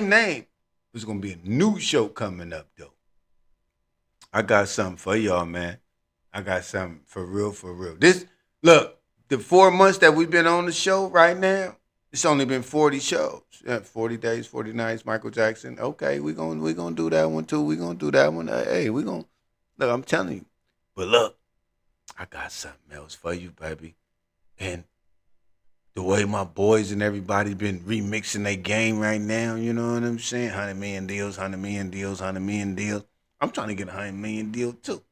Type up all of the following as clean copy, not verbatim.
name. There's gonna be a new show coming up though. I got something for y'all, man. I got something for real, for real. This look, the 4 months that we've been on the show right now, it's only been 40 shows. 40 days, 40 nights, Michael Jackson. Okay, we gonna do that one too. We gonna do that one. Hey, we gonna look, I'm telling you. But look, I got something else for you, baby. And the way my boys and everybody been remixing their game right now, you know what I'm saying? 100 million deals, 100 million deals, 100 million deals. I'm trying to get a 100 million deal too.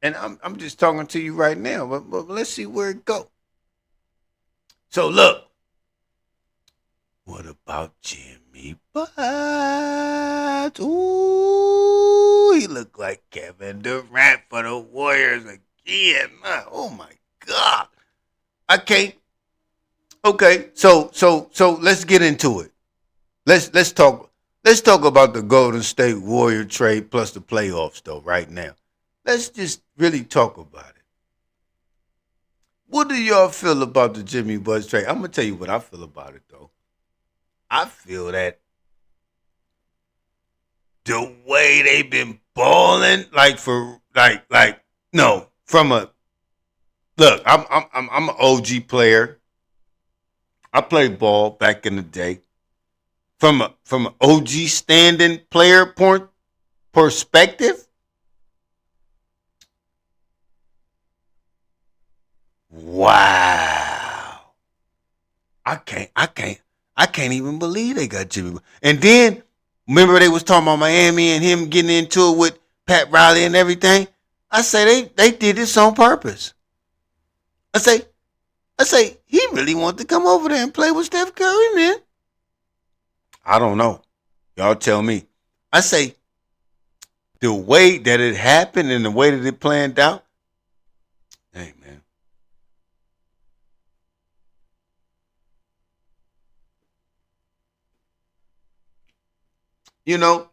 And I'm just talking to you right now, but let's see where it go. So look, what about Jimmy Butts? Ooh, he looked like Kevin Durant for the Warriors again. Oh my God. I can't. Okay, so let's get into it. Let's talk about the Golden State Warrior trade plus the playoffs though right now. Let's just really talk about it. What do y'all feel about the Jimmy Butts trade? I'm gonna tell you what I feel about it though. I feel that the way they've been balling, like for like no, from a look, I'm an OG player. I played ball back in the day. From an OG standing player point perspective, wow. I can't even believe they got Jimmy. And then remember they was talking about Miami and him getting into it with Pat Riley and everything. I say they did this on purpose. I say he really wanted to come over there and play with Steph Curry, man. I don't know. Y'all tell me. I say the way that it happened and the way that it planned out. Hey man, you know,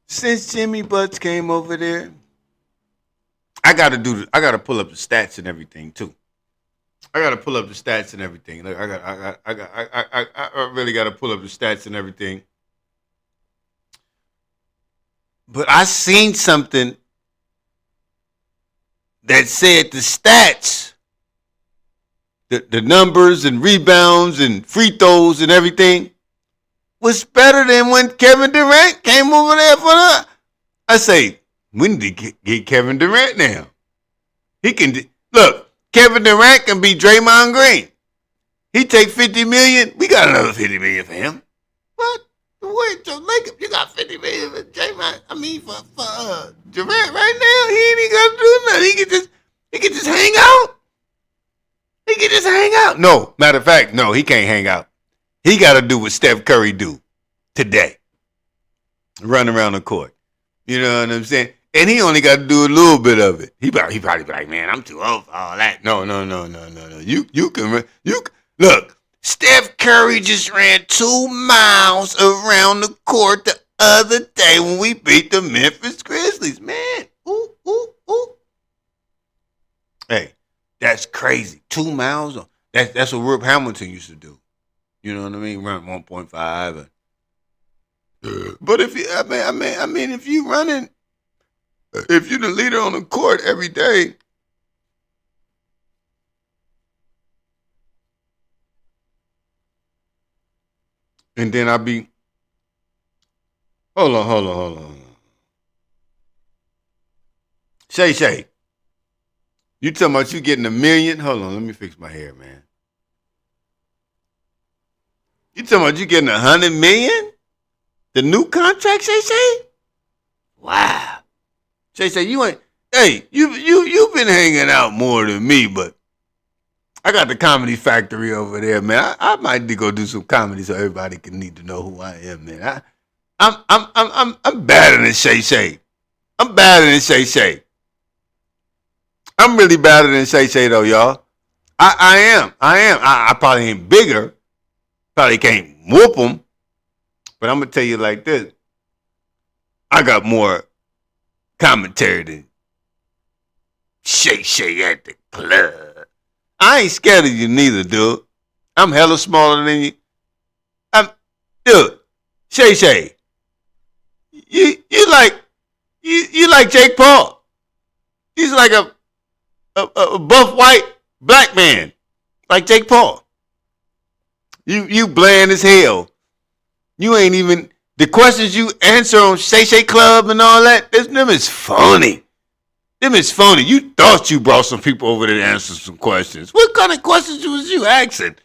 since Jimmy Butts came over there, I gotta pull up the stats and everything too. I gotta pull up the stats and everything. Like I really gotta pull up the stats and everything. But I seen something that said the stats, the numbers and rebounds and free throws and everything was better than when Kevin Durant came over there for the. I say we need to get Kevin Durant now. He can look. Kevin Durant can be Draymond Green. He take 50 million. We got another 50 million for him. What? Wait, so Lakers, you got 50 million for Draymond? I mean for Durant right now. He ain't even got to do nothing. He can just hang out. He can just hang out. No, matter of fact, no, he can't hang out. He got to do what Steph Curry do today. Run around the court. You know what I'm saying? And he only got to do a little bit of it. He probably be like, man, I'm too old for all that. No. You can look. Steph Curry just ran 2 miles around the court the other day when we beat the Memphis Grizzlies. Man, ooh. Hey, that's crazy. 2 miles. That's what Rip Hamilton used to do. You know what I mean? Run 1.5. But if you, I mean, if you running, if you're the leader on the court every day, and then I be, hold on. Shay, you talking about you getting 1 million? Hold on, let me fix my hair, man. You talking about you getting 100 million? The new contract, Shay? Wow. Shay, you ain't. Hey, you've been hanging out more than me, but I got the comedy factory over there, man. I might need to go do some comedy so everybody can need to know who I am, man. I'm better than Shay. I'm better than Shay. I'm really better than Shay though, y'all. I am. I probably ain't bigger. Probably can't whoop them. But I'm gonna tell you like this: I got more commentary than Shay at the club. I ain't scared of you neither, dude. I'm hella smaller than you. I'm, dude, Shay, you like you like Jake Paul. He's like a buff white black man, like Jake Paul. You bland as hell. You ain't even the questions you answer on Shay Club and all that. Them is funny. Them is funny. You thought you brought some people over there to answer some questions. What kind of questions was you asking?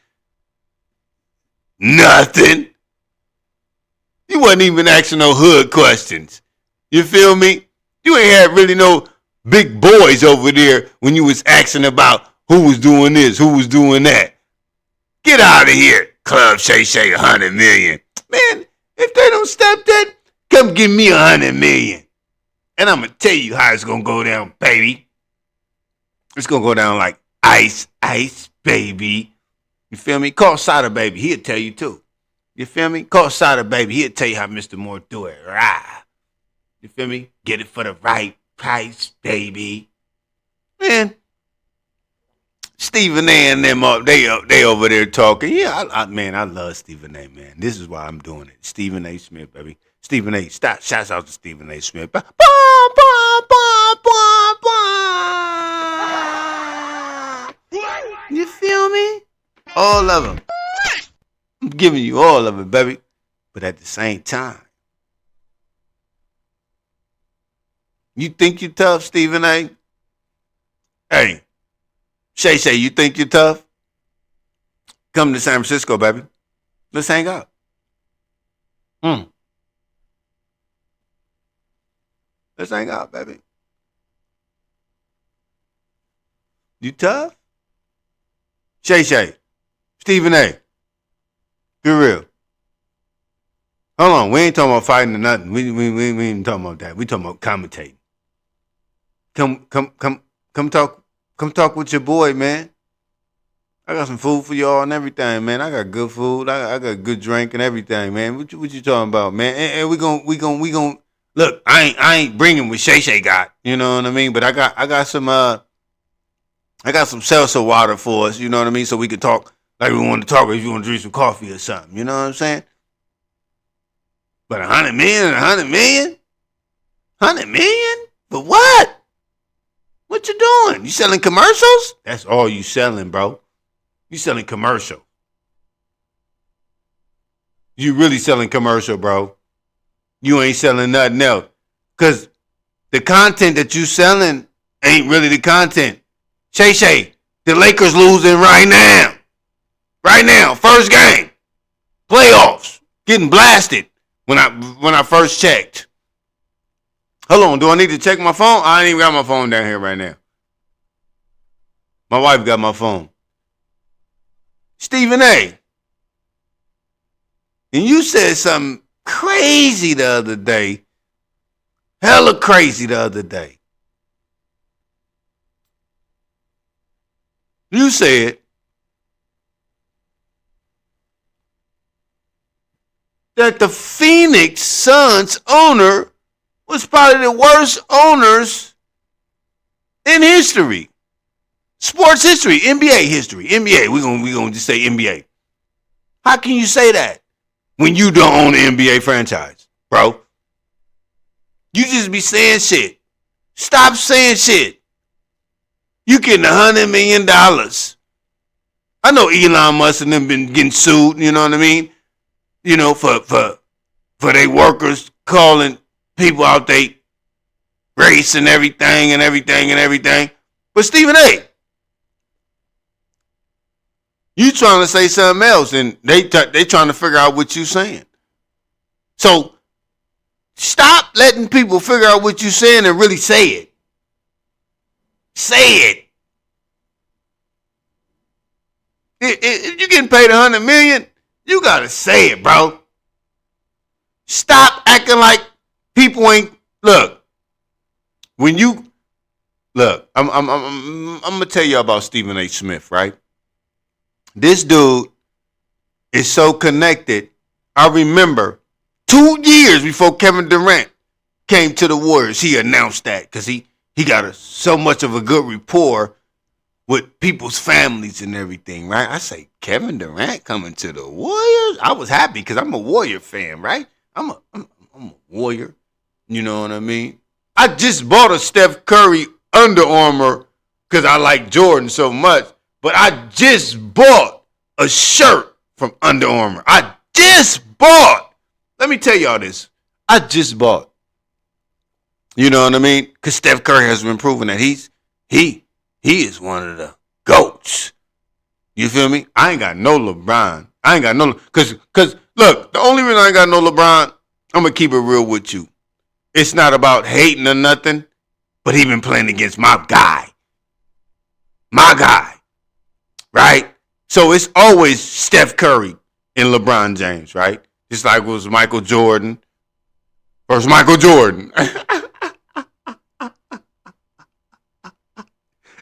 Nothing. You wasn't even asking no hood questions. You feel me? You ain't had really no big boys over there when you was asking about who was doing this, who was doing that. Get out of here, Club Shay 100 million. Man, if they don't stop that, come give me 100 million. And I'm going to tell you how it's going to go down, baby. It's going to go down like ice, baby. You feel me? Call Sada, baby. He'll tell you, too. You feel me? Call Sada, baby. He'll tell you how Mr. Moore do it. Rah. You feel me? Get it for the right price, baby. Man, Stephen A and them up, they over there talking. Yeah, I love Stephen A, man. This is why I'm doing it. Stephen A. Smith, baby. Stephen A. Stop. Shouts out to Stephen A. Smith. Bah, bah, bah, bah, bah. You feel me? All of them. I'm giving you all of it, baby. But at the same time, you think you tough, Stephen A? Hey, Shay, you think you're tough? Come to San Francisco, baby. Let's hang out. Let's hang out, baby. You tough? Shay, Stephen A. Be real. Hold on, we ain't talking about fighting or nothing. We ain't talking about that. We talking about commentating. Come talk with your boy, man. I got some food for y'all and everything, man. I got good food. I got good drink and everything, man. What you talking about, man? And we gon' look. I ain't bringing what Shay got. You know what I mean? But I got some seltzer water for us. You know what I mean? So we can talk like we want to talk. If you want to drink some coffee or something, you know what I'm saying? But 100 million for what? What you doing? You selling commercials? That's all you selling, bro. You selling commercial. You really selling commercial, bro. You ain't selling nothing else. Because the content that you selling ain't really the content. Shay, the Lakers losing right now. Right now, first game. Playoffs. Getting blasted when I first checked. Hold on, do I need to check my phone? I ain't even got my phone down here right now. My wife got my phone. Stephen A. And you said something crazy the other day. Hella crazy the other day. You said that the Phoenix Suns owner was probably the worst owners in history. Sports history, NBA history. NBA, we gonna just say NBA. How can you say that when you don't own an NBA franchise, bro? You just be saying shit. Stop saying shit. You getting $100 million. I know Elon Musk and them been getting sued, you know what I mean? You know, for their workers calling people out they race and everything. But Stephen A., you trying to say something else, and they trying to figure out what you saying. So stop letting people figure out what you saying and really say it. Say it. If you're getting paid $100 million, you gotta say it, bro. Stop acting like people ain't look. When you look, I'm gonna tell you about Stephen A. Smith, right? This dude is so connected. I remember 2 years before Kevin Durant came to the Warriors, he announced that because he got so much of a good rapport with people's families and everything, right? I say Kevin Durant coming to the Warriors. I was happy because I'm a Warrior fan, right? I'm a Warrior. You know what I mean? I just bought a Steph Curry Under Armour because I like Jordan so much, but I just bought a shirt from Under Armour. I just bought. Let me tell y'all this. I just bought. You know what I mean? Because Steph Curry has been proving that he is one of the GOATs. You feel me? I ain't got no LeBron. I ain't got no, cause look, the only reason I ain't got no LeBron, I'm gonna keep it real with you. It's not about hating or nothing, but he been playing against my guy, right? So it's always Steph Curry and LeBron James, right? Just like it was Michael Jordan versus Michael Jordan.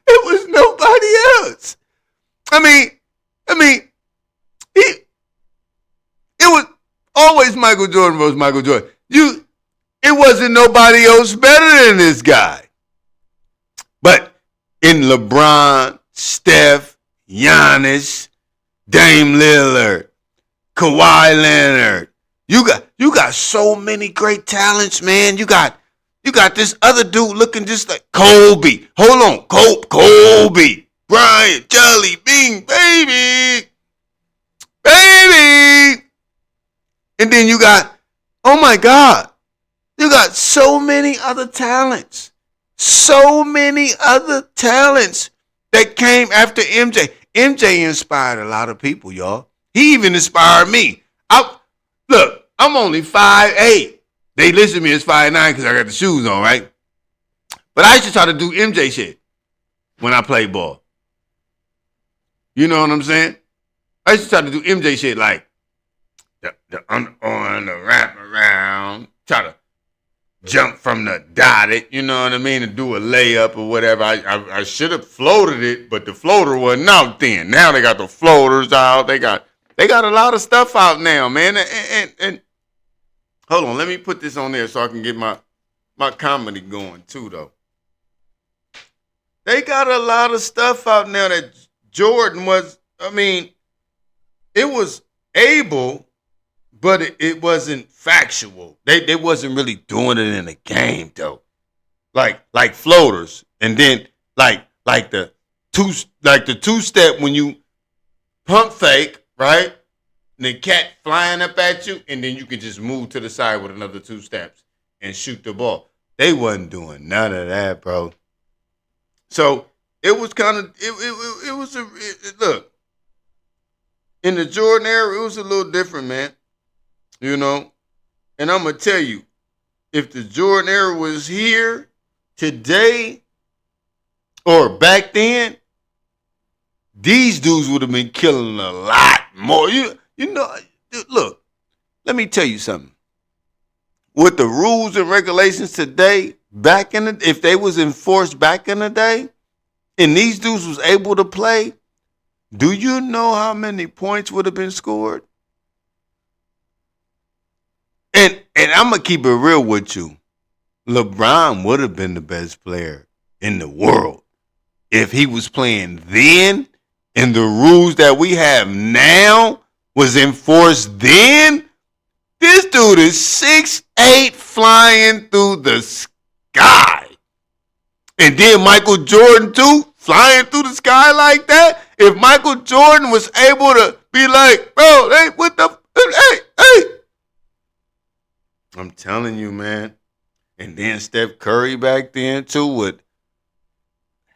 It was nobody else. I mean, it was always Michael Jordan versus Michael Jordan. It wasn't nobody else better than this guy. But in LeBron, Steph, Giannis, Dame Lillard, Kawhi Leonard, you got so many great talents, man. You got this other dude looking just like Kobe. Hold on, Kobe, Bryant, Jelly Bean, baby. And then you got, oh my God, you got so many other talents. That came after MJ. MJ inspired a lot of people, y'all. He even inspired me. I'm only 5'8". They listen to me as 5'9" because I got the shoes on, right? But I used to try to do MJ shit when I played ball. You know what I'm saying? I used to try to do MJ shit like the on the wrap around, try to jump from the dotted, you know what I mean, and do a layup or whatever. I should have floated it, but the floater wasn't out then. Now they got the floaters out. They got a lot of stuff out now, man. And hold on, let me put this on there so I can get my comedy going too, though. They got a lot of stuff out now that Jordan was, it was able, but it wasn't factual. They wasn't really doing it in the game, though. Like floaters. And then like the two-step when you pump fake, right? And the cat flying up at you, and then you can just move to the side with another 2 steps and shoot the ball. They wasn't doing none of that, bro. So it was kind of look, in the Jordan era, it was a little different, man. You know, and I'm gonna tell you, if the Jordan era was here today or back then, these dudes would have been killing a lot more. You know, look, let me tell you something. With the rules and regulations today, if they was enforced back in the day, and these dudes was able to play, do you know how many points would have been scored? And I'm gonna keep it real with you. LeBron would have been the best player in the world if he was playing then, and the rules that we have now was enforced then. This dude is 6'8" flying through the sky. And then Michael Jordan too, flying through the sky like that. If Michael Jordan was able to be like, bro, hey, what the, hey. I'm telling you, man. And then Steph Curry back then too with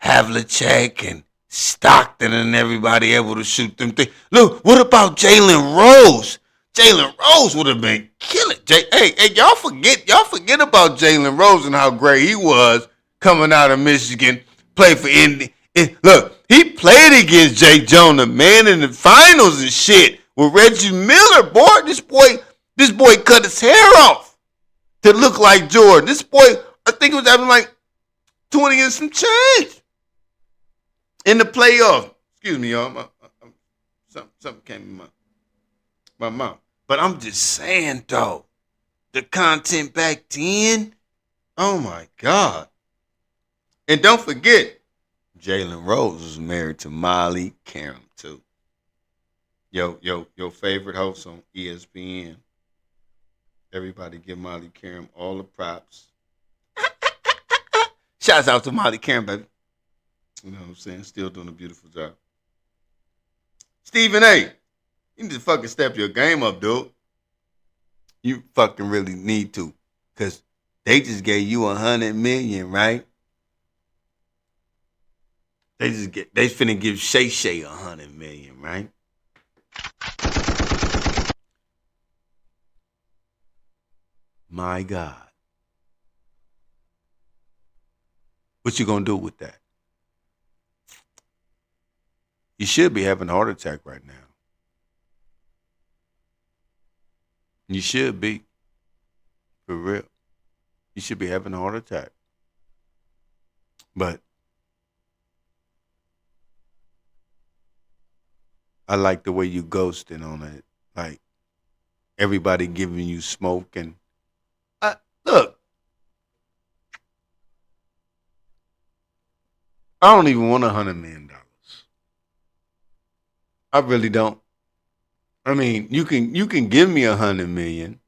Havlicek and Stockton and everybody able to shoot them things. Look, what about Jalen Rose? Jalen Rose would have been killing. Hey, y'all forget about Jalen Rose and how great he was coming out of Michigan, played for Indy. Look, he played against Jay Jonah, man, in the finals and shit with Reggie Miller. Boy, this boy cut his hair off to look like Jordan. This boy, I think, was having like 20 and some change in the playoff. Excuse me, y'all. Something came in my mouth. But I'm just saying, though, the content back then, oh my God. And don't forget, Jalen Rose was married to Molly Karam too. Your favorite host on ESPN. Everybody give Molly Karam all the props. Shouts out to Molly Karam, baby. You know what I'm saying? Still doing a beautiful job. Stephen A. You need to fucking step your game up, dude. You fucking really need to. Cause they just gave you 100 million, right? They finna give Shay Shay 100 million, right? My God. What you gonna do with that? You should be having a heart attack right now. You should be. For real. You should be having a heart attack. But I like the way you ghosting on it. Like everybody giving you smoke and look, I don't even want $100 million. I really don't. I mean, you can give me 100 million,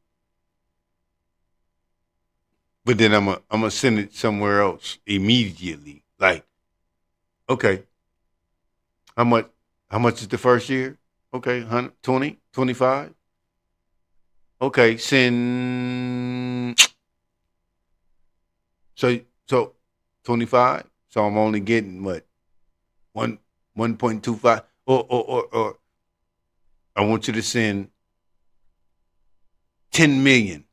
but then I'm gonna send it somewhere else immediately. Like, okay, how much how much is the first year? Okay, 100, 20, 25. Okay, send so 25. So I'm only getting what, one 1.25, or I want you to send 10 million.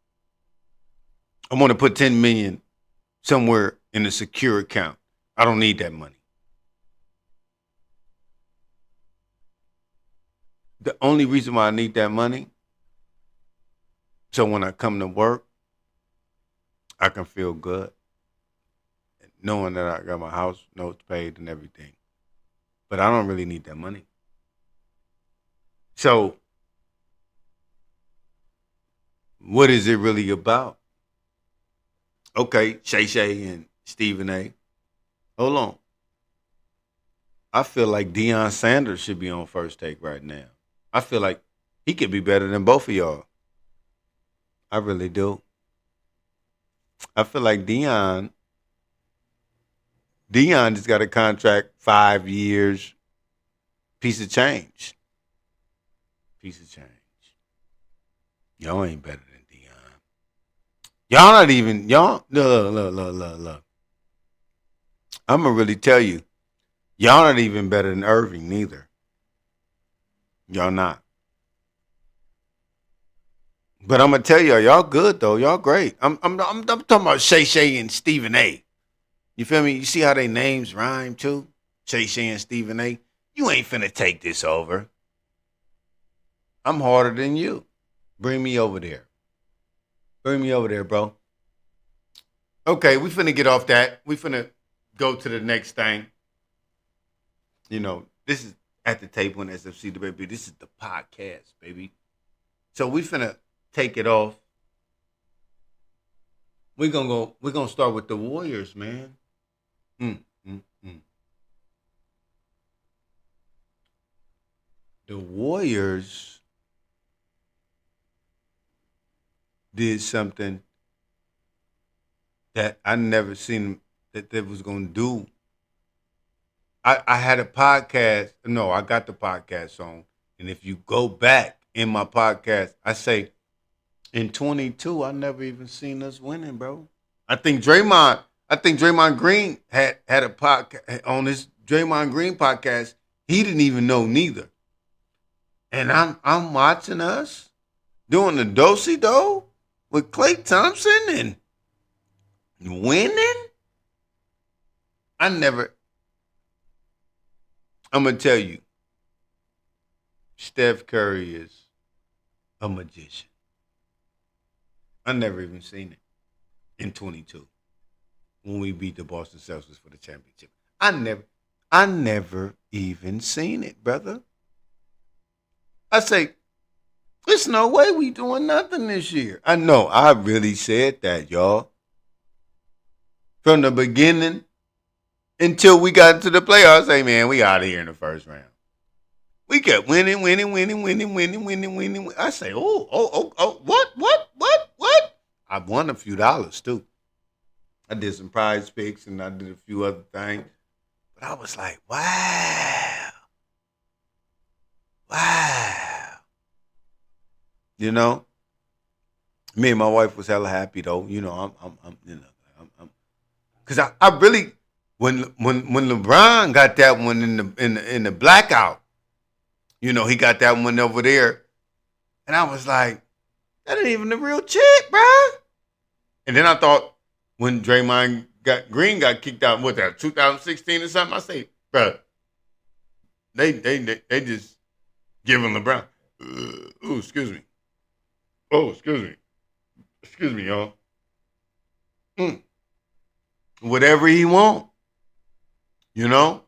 I want to put 10 million somewhere in a secure account. I don't need that money. The only reason why I need that money, so when I come to work, I can feel good knowing that I got my house notes paid and everything. But I don't really need that money. So what is it really about? Okay, Shay Shay and Stephen A. Hold on. I feel like Deion Sanders should be on First Take right now. I feel like he could be better than both of y'all. I really do. I feel like Dion just got a contract, 5 years, piece of change. Piece of change. Y'all ain't better than Dion. Y'all not even, y'all, look. I'm going to really tell you, y'all not even better than Irving, neither. Y'all not. But I'm going to tell y'all good, though. Y'all great. I'm talking about Shay Shay and Stephen A. You feel me? You see how they names rhyme, too? Shay Shay and Stephen A. You ain't finna take this over. I'm harder than you. Bring me over there. Bring me over there, bro. Okay, we finna get off that. We finna go to the next thing. You know, this is At the Table in SFC the baby. This is the podcast, baby. So we finna take it off. We're gonna start with the Warriors, man. Mm, mm, mm. The Warriors did something that I never seen that they was gonna do. I had a podcast. No, I got the podcast on. And if you go back in my podcast, I say in 22, I never even seen us winning, bro. I think Draymond Green had a podcast on this Draymond Green podcast. He didn't even know neither. And I'm watching us doing the dosey do with Klay Thompson and winning. I never. I'm gonna tell you, Steph Curry is a magician. I never even seen it in 22 when we beat the Boston Celtics for the championship. I never even seen it, brother. I say, there's no way we doing nothing this year. I know, I really said that, y'all. From the beginning, until we got into the playoffs. Say, man, we out of here in the first round. We kept winning. I say, what? I won a few dollars too. I did some prize picks and I did a few other things. But I was like, wow. You know, me and my wife was hella happy though. You know, because I really when LeBron got that one in the blackout, you know, he got that one over there, and I was like, that ain't even the real chip, bro. And then I thought when Draymond Green got kicked out, what that 2016 or something, I say, bro, they just giving LeBron. Ooh, excuse me. Oh, excuse me, y'all. Mm. Whatever he want, you know.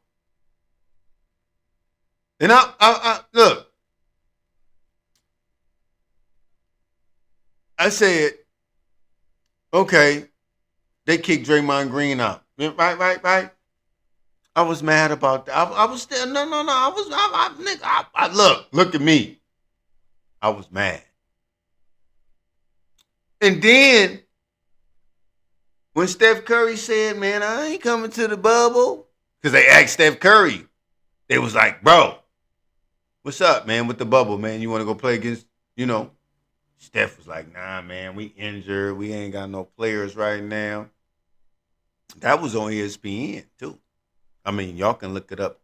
And I look. I said, okay, they kicked Draymond Green out. Right. I was mad about that. I was still no. Look at me. I was mad. And then when Steph Curry said, "Man, I ain't coming to the bubble," because they asked Steph Curry, they was like, "Bro, what's up, man, with the bubble, man? You want to go play against, you know?" Steph was like, "Nah, man, we injured. We ain't got no players right now." That was on ESPN too. I mean, y'all can look it up.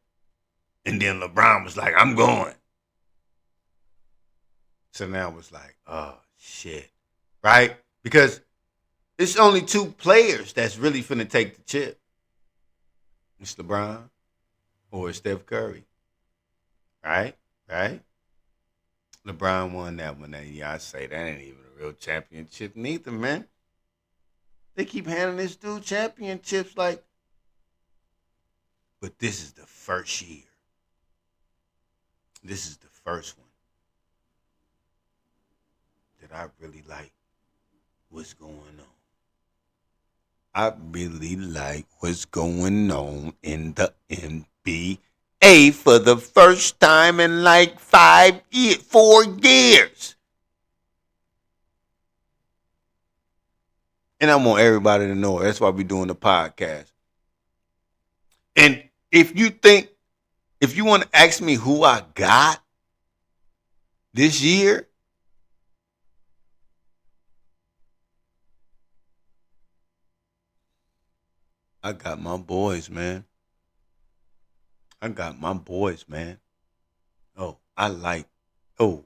And then LeBron was like, "I'm going." So now it's like, oh shit, right? Because it's only two players that's really finna take the chip. It's LeBron or it's Steph Curry, right? Right? LeBron won that one. And yeah, I say that ain't even a real championship neither, man. They keep handing this dude championships like, but this is the first year. This is the first one that I really like what's going on. I really like what's going on in the NBA for the first time in like 4 years. And I want everybody to know it. That's why we're doing the podcast. And if you want to ask me who I got this year, I got my boys, man. I got my boys, man. Oh, I like them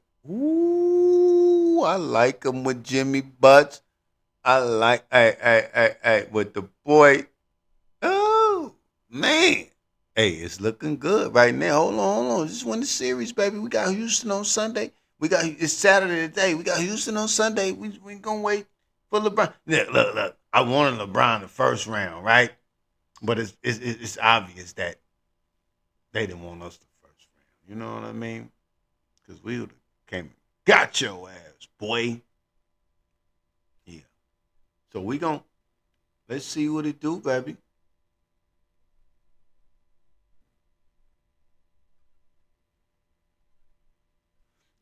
with Jimmy Butts. I like, with the boy. Oh, man. Hey, it's looking good right now. Hold on. Just win the series, baby. We got Houston on Sunday. It's Saturday today. We got Houston on Sunday. We gonna wait for LeBron. Yeah, look. I wanted LeBron the first round, right? But it's obvious that they didn't want us the first round. You know what I mean? Because we would have came and got your ass, boy. Yeah. So let's see what it do, baby.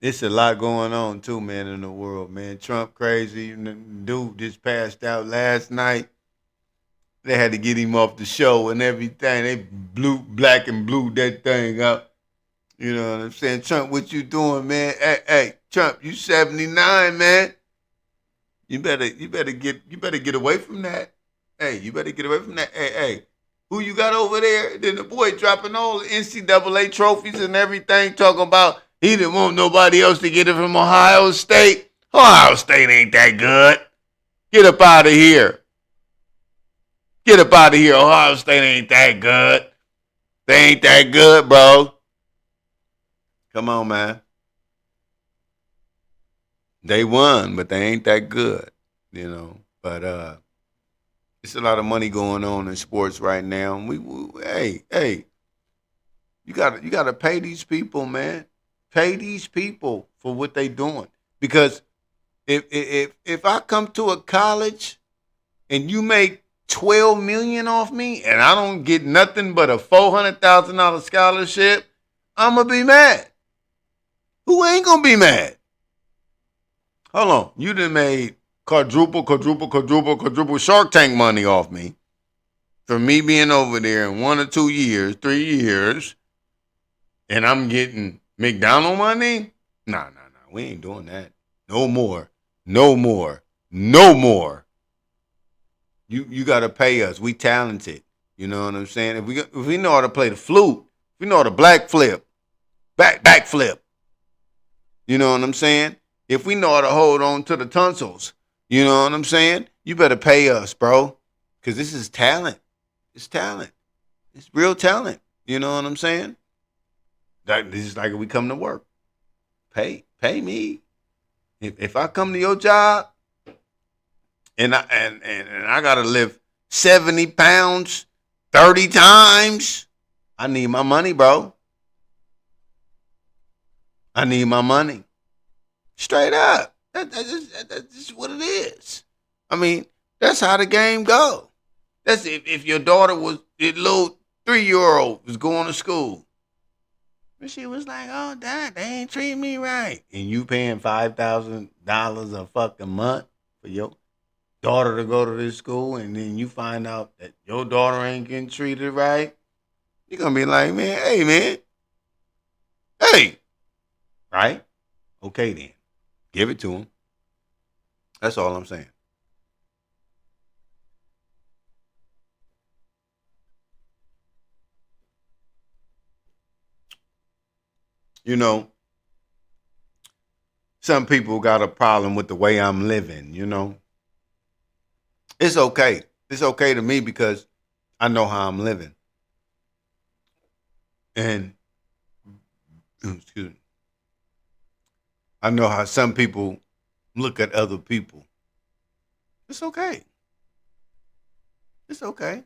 It's a lot going on too, man, in the world, man. Trump crazy. Dude just passed out last night. They had to get him off the show and everything. They black and blue that thing up. You know what I'm saying? Trump, what you doing, man? Hey, Trump, you 79, man. You better get away from that. Hey, you better get away from that. Hey, who you got over there? Then the boy dropping all the NCAA trophies and everything, talking about he didn't want nobody else to get it from Ohio State. Ohio State ain't that good. Get up out of here. Get up out of here. Ohio State ain't that good. They ain't that good, bro. Come on, man. They won, but they ain't that good, you know. But it's a lot of money going on in sports right now. And hey, you gotta pay these people, man. Pay these people for what they doing. Because if I come to a college and you make $12 million off me and I don't get nothing but a $400,000 scholarship, I'm going to be mad. Who ain't going to be mad? Hold on. You done made quadruple Shark Tank money off me for me being over there in 1 or 2 years, 3 years, and I'm getting McDonald money? Nah. We ain't doing that. No more. No more. No more. You got to pay us. We talented. You know what I'm saying? If we know how to play the flute, if we know how to back flip, you know what I'm saying? If we know how to hold on to the tonsils, you know what I'm saying? You better pay us, bro, because this is talent. It's talent. It's real talent. You know what I'm saying? This is like if we come to work. Pay me. If I come to your job and I gotta lift 70 pounds 30 times, I need my money, bro. I need my money. Straight up. That's just what it is. I mean, that's how the game go. That's if your daughter was a little 3-year-old was going to school. And she was like, "Oh, Dad, they ain't treating me right." And you paying $5,000 a fucking month for your daughter to go to this school, and then you find out that your daughter ain't getting treated right. You're gonna be like, man, hey, right? Okay then. Give it to him. That's all I'm saying. You know, some people got a problem with the way I'm living, you know. It's okay. It's okay to me because I know how I'm living. And excuse me. I know how some people look at other people. It's okay. It's okay.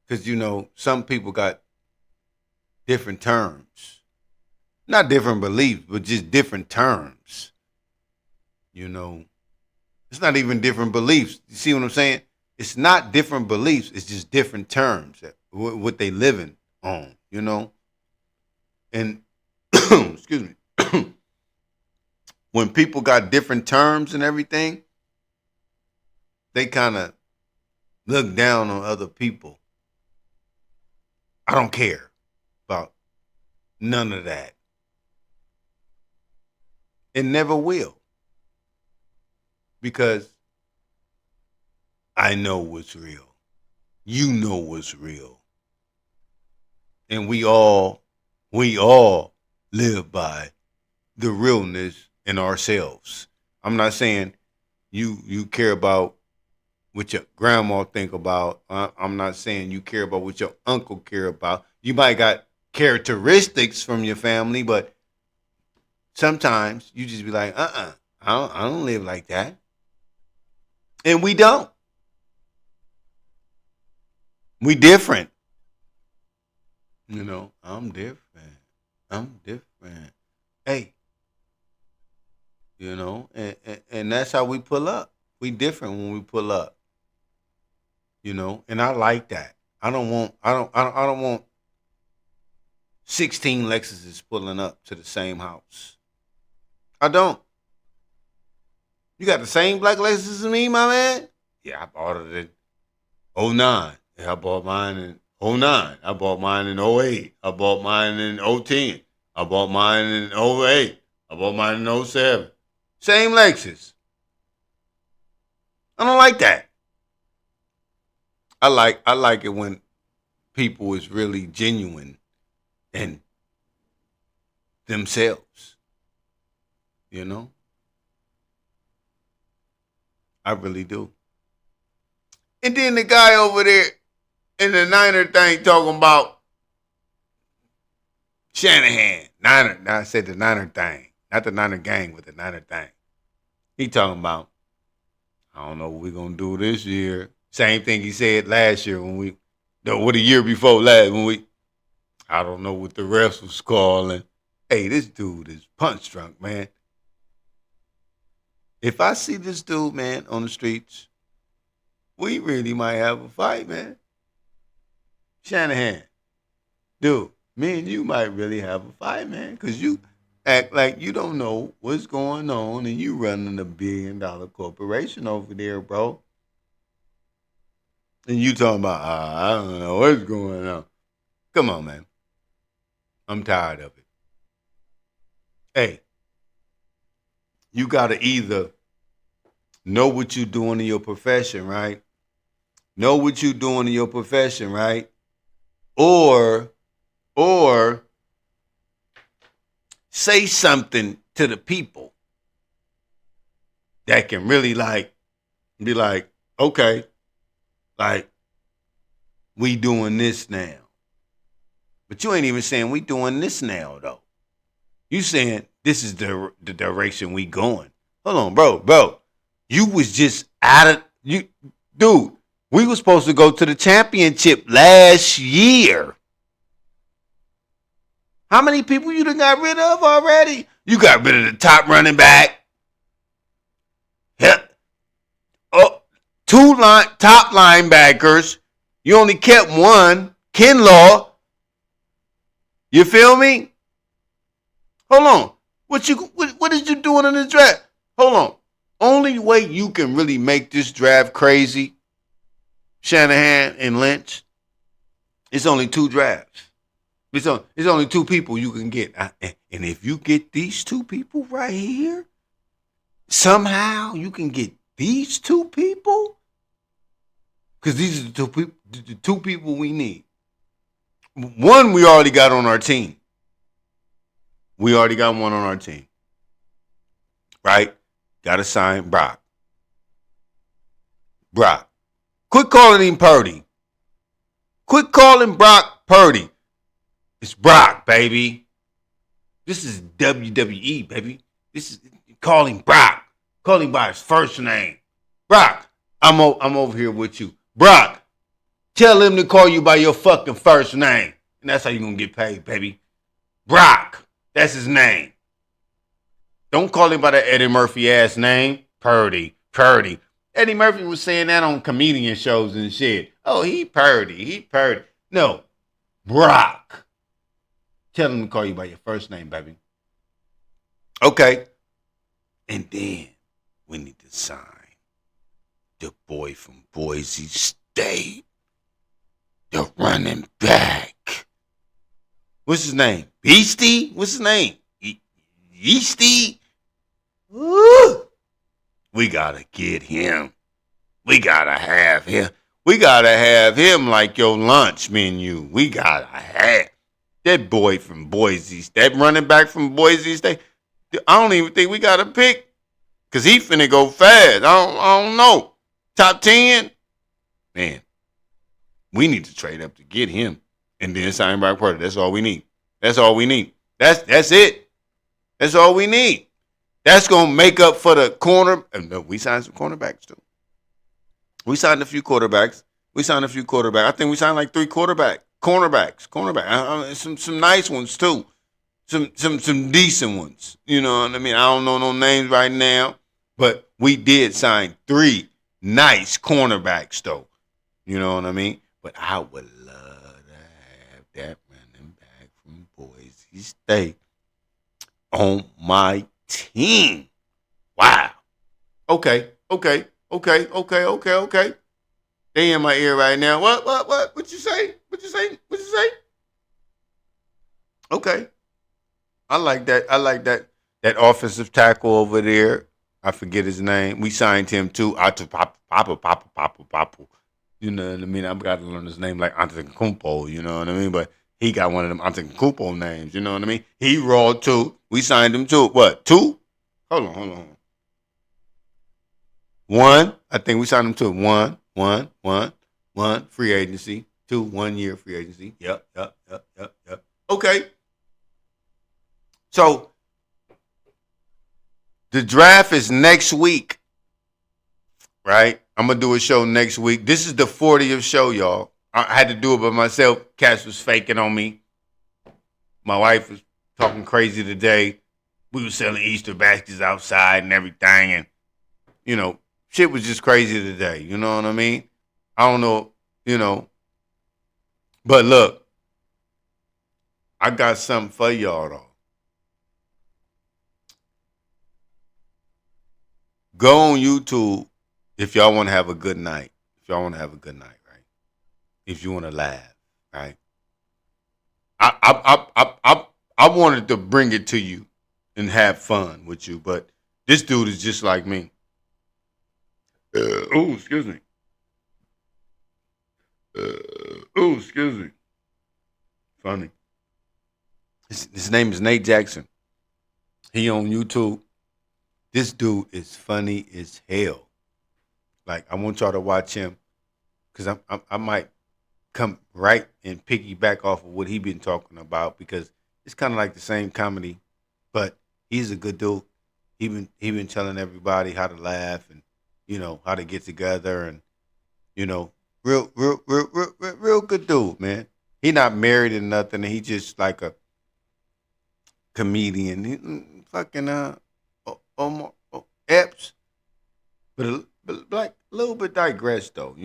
Because, you know, some people got different terms. Not different beliefs, but just different terms. You know, it's not even different beliefs. You see what I'm saying? It's not different beliefs. It's just different terms that what they living on, you know? And, excuse me, when people got different terms and everything, they kind of look down on other people. I don't care about none of that. It never will. Because I know what's real. You know what's real. And we all live by the realness in ourselves. I'm not saying you care about what your grandma think about. I'm not saying you care about what your uncle care about. You might got characteristics from your family, but sometimes you just be like, I don't live like that. And we don't. We different. You know, I'm different. I'm different. Hey, you know, and that's how we pull up. We different when we pull up, you know, and I like that. I don't want 16 Lexuses pulling up to the same house. I don't. You got the same black Lexus as me, my man? Yeah, I bought it in '09. Yeah, I bought mine in '09. I bought mine in '08. I bought mine in '10. I bought mine in '08. I bought mine in '07. Same Lexus. I don't like that. I like it when people is really genuine and themselves. You know, I really do. And then the guy over there in the Niner thing talking about Shanahan. Niner. Now I said the Niner thing, not the Niner gang, but the Niner thing. He talking about I don't know what we're gonna do this year. Same thing he said last year when we, no, what a year before last when we. I don't know what the refs was calling. Hey, this dude is punch drunk, man. If I see this dude, man, on the streets, we really might have a fight, man. Shanahan, dude, me and you might really have a fight, man, because you act like you don't know what's going on and you running a $1 billion corporation over there, bro. And you talking about, I don't know what's going on. Come on, man. I'm tired of it. Hey, you got to either know what you're doing in your profession, right? Know what you're doing in your profession, right? Or say something to the people that can really like be like, okay, like we doing this now. But you ain't even saying we doing this now though. You saying this is the direction we going. Hold on, bro. You was just out of you, dude. We was supposed to go to the championship last year. How many people you done got rid of already? You got rid of the top running back. Yep. Oh, top linebackers. You only kept one, Kinlaw. You feel me? Hold on. What is you doing in the draft? Hold on. Only way you can really make this draft crazy, Shanahan and Lynch, it's only 2 drafts. It's only 2 people you can get. And if you get these 2 people right here, somehow you can get these 2 people, because these are the 2 people we need. One we already got on our team. We already got one on our team. Right? Got to sign Brock. Quit calling him Purdy. Quit calling Brock Purdy. It's Brock, baby. This is WWE, baby. This is call him Brock. Call him by his first name. Brock, I'm over here with you. Brock, tell him to call you by your fucking first name. And that's how you're going to get paid, baby. Brock, that's his name. Don't call him by that Eddie Murphy ass name. Purdy. Eddie Murphy was saying that on comedian shows and shit. Oh, he Purdy. No, Brock. Tell him to call you by your first name, baby. Okay. And then we need to sign the boy from Boise State. The running back. What's his name? Beastie? What's his name? Yeasty? Ooh. We gotta get him. We gotta have him. We gotta have him like your lunch menu. We gotta have that boy from Boise, that running back from Boise State. I don't even think we got to pick because he finna go fast. I don't know. Top 10? Man, we need to trade up to get him and then sign Brock Purdy. That's all we need. That's it. That's all we need. That's going to make up for the corner. No, we signed some cornerbacks too. We signed a few quarterbacks. I think we signed like 3 cornerbacks. Some nice ones too. Some decent ones. You know what I mean? I don't know no names right now, but we did sign 3 nice cornerbacks though. You know what I mean? But I would love to have that running back from Boise State on my team. Wow. Okay. They in my ear right now. What you say? Okay. I like that. That offensive tackle over there. I forget his name. We signed him too. Papa. You know what I mean? I've got to learn his name like Antetokounmpo. You know what I mean? But he got one of them Antetokounmpo names. You know what I mean? He raw too. We signed him too. What? 2? Hold on. 1. I think we signed him to 1 free agency. 2 1-year free agency. Yep. Okay. So the draft is next week, right? I'm gonna do a show next week. This is the 40th show, y'all. I had to do it by myself. Cass was faking on me. My wife was talking crazy today. We were selling Easter baskets outside and everything, and shit was just crazy today. You know what I mean? I don't know, you know. But look, I got something for y'all though. Go on YouTube if y'all want to have a good night. If y'all want to have a good night, right? If you want to laugh, right? I wanted to bring it to you and have fun with you, but this dude is just like me. Oh, excuse me. Oh, excuse me. Funny. His name is Nate Jackson. He on YouTube. This dude is funny as hell. Like I want y'all to watch him because I might come right and piggyback off of what he been talking about because it's kind of like the same comedy, but he's a good dude. He been telling everybody how to laugh and how to get together and you know real good dude, man. He not married or nothing. He just like a comedian. Fucking Epps, but like a little bit digressed though.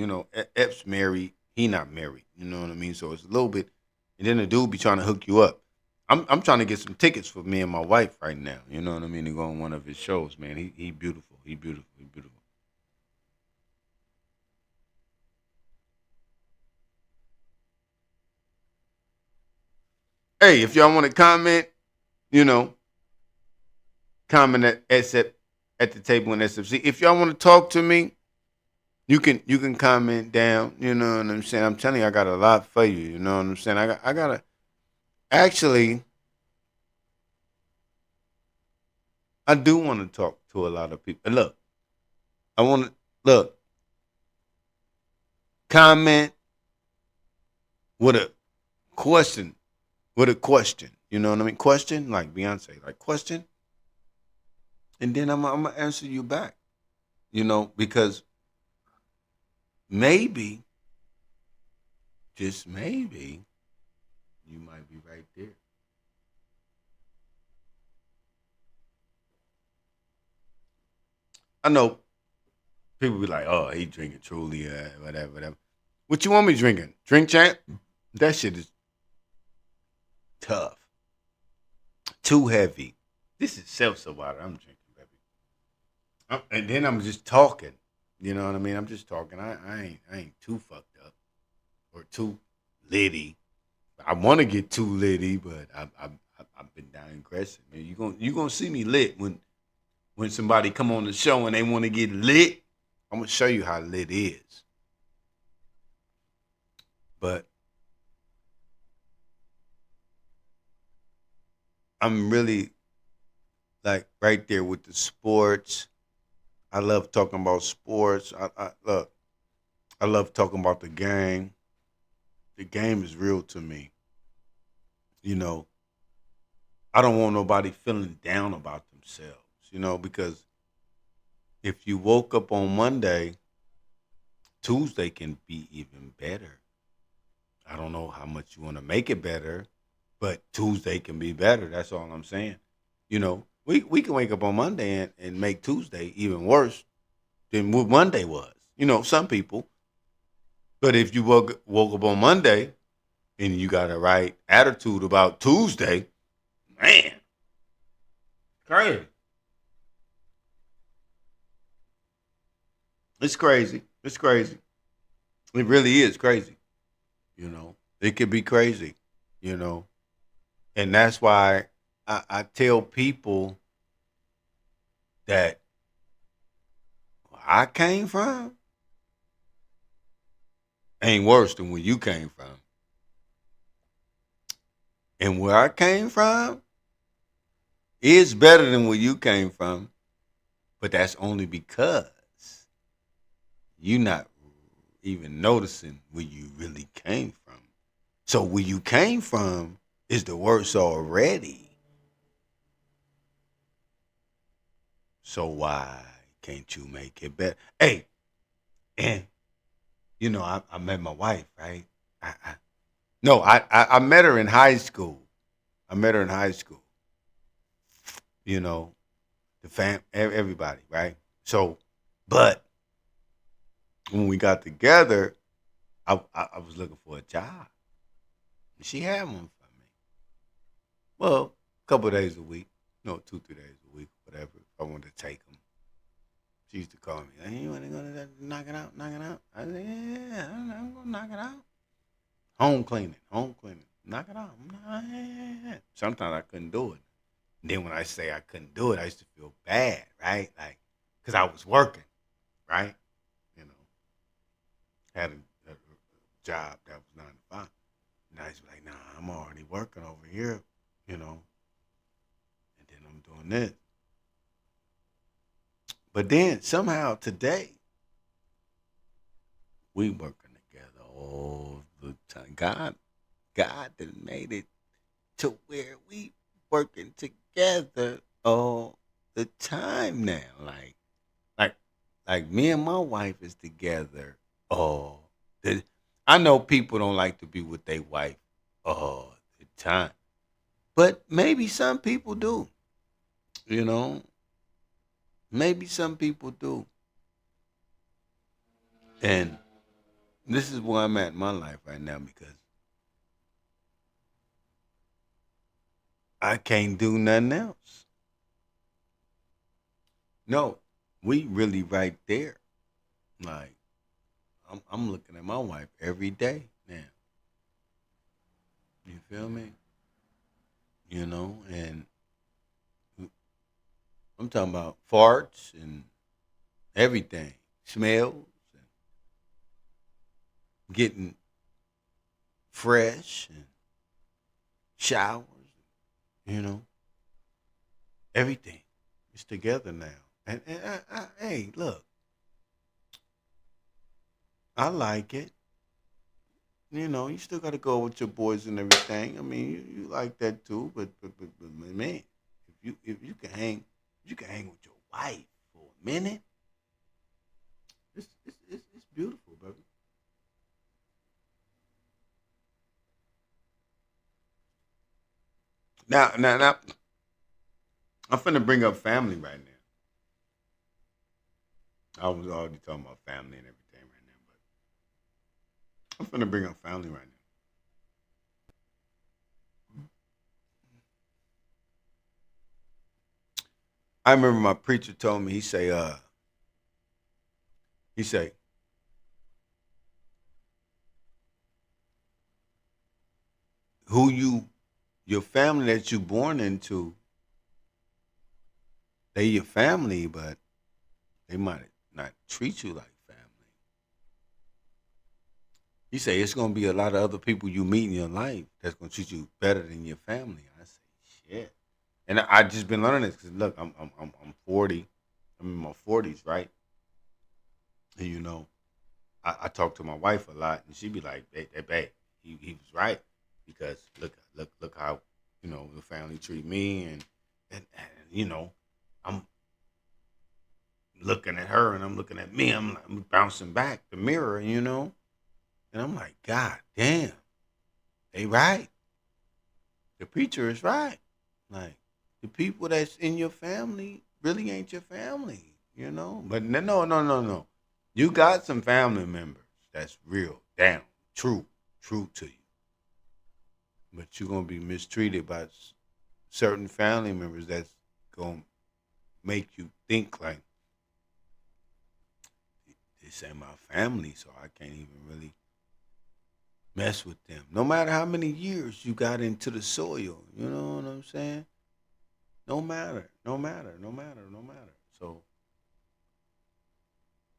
Epps married. He not married. You know what I mean? So it's a little bit. And then the dude be trying to hook you up. I'm trying to get some tickets for me and my wife right now. You know what I mean? To go on one of his shows, man. He beautiful. He beautiful. He beautiful. Hey, if y'all want to comment, you know, comment at the table in SFC. If y'all want to talk to me, you can comment down. You know what I'm saying? I'm telling you, I got a lot for you. You know what I'm saying? I got to actually. I do want to talk to a lot of people. And look, I want to look comment with a question. With a question, you know what I mean? Question like Beyonce, like question, and then I'm gonna answer you back. Because maybe, just maybe, you might be right there. I know people be like, "Oh, he drinking truly, whatever, whatever." What you want me drinking? Drink champ? That shit is tough, too heavy. This is seltzer water I'm drinking, baby. And then I'm just talking. You know what I mean? I'm just talking. I ain't too fucked up or too litty. I want to get too litty, but I've been digressing. Man, you gonna see me lit when somebody come on the show and they want to get lit. I'm gonna show you how lit is. But I'm really like right there with the sports. I love talking about sports. Look. I love talking about the game. The game is real to me. You know, I don't want nobody feeling down about themselves. Because if you woke up on Monday, Tuesday can be even better. I don't know how much you want to make it better, but Tuesday can be better. That's all I'm saying. We can wake up on Monday and make Tuesday even worse than what Monday was. Some people. But if you woke up on Monday and you got a right attitude about Tuesday, man, crazy. It's crazy. It's crazy. It really is crazy. It could be crazy. You know, and that's why I tell people that where I came from ain't worse than where you came from. And where I came from is better than where you came from, but that's only because you're not even noticing where you really came from. So where you came from is the worst already. So why can't you make it better? Hey, and I met my wife, right? No, I met her in high school. I met her in high school. You know, everybody, right? So, but when we got together, I was looking for a job. She had one for me. Well, a couple of days a week, no, 2, 3 days a week, whatever. If I wanted to take them, she used to call me. Hey, you want to go to that, knock it out, knock it out? I said, yeah, I'm gonna knock it out. Home cleaning, knock it out. Yeah. Sometimes I couldn't do it. And then when I say I couldn't do it, I used to feel bad, right? Like, cause I was working, right? You know, had a job that was 9 to 5. And I used to be like, nah, I'm already working over here, you know, and then I'm doing this. But then somehow today we working together all the time. God that made it to where we working together all the time now. Like, like me and my wife is together all the. I know people don't like to be with their wife all the time, but maybe some people do. You know, maybe some people do, and this is where I'm at in my life right now because I can't do nothing else. No, we really right there. Like I'm looking at my wife every day now. You feel me? You know, and I'm talking about farts and everything, smells, and getting fresh and showers. You know, everything is together now. And hey, look, I like it. You know, you still got to go with your boys and everything. I mean, you like that too, but man, if you can hang, you can hang with your wife for a minute. It's beautiful, baby. Now, I'm finna bring up family right now. I was already talking about family and everything right now, but I'm finna bring up family right now. I remember my preacher told me he say who your family that you born into, they your family, but they might not treat you like family. He say it's gonna be a lot of other people you meet in your life that's gonna treat you better than your family. I say shit, and I just been learning this because look, I'm 40, I'm in my 40s, right? And you know, I talk to my wife a lot, and she be like, "Babe, he was right because look how the family treat me, and you know, I'm looking at her and I'm looking at me, I'm bouncing back the mirror, and I'm like, God damn, they right. The preacher is right. Like the people that's in your family really ain't your family. But no. You got some family members that's real, damn, true to you. But you're gonna be mistreated by certain family members that's gonna make you think like this ain't my family, so I can't even really mess with them. No matter how many years you got into the soil, you know what I'm saying? No matter. So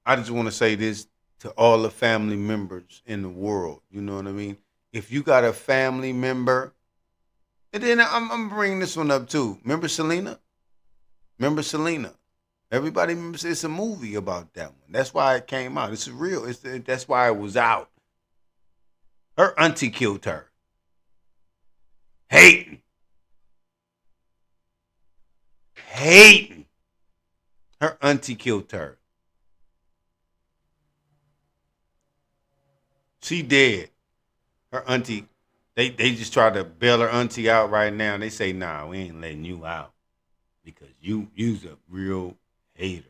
I just want to say this to all the family members in the world. You know what I mean? If you got a family member, and then I'm bringing this one up too. Remember Selena? Remember Selena? Everybody remembers it's a movie about that one. That's why it came out. It's real. That's why it was out. Her auntie killed her. Hating, hating. Her auntie killed her. She dead. Her auntie, they just try to bail her auntie out right now. And they say, nah, we ain't letting you out because you's a real hater.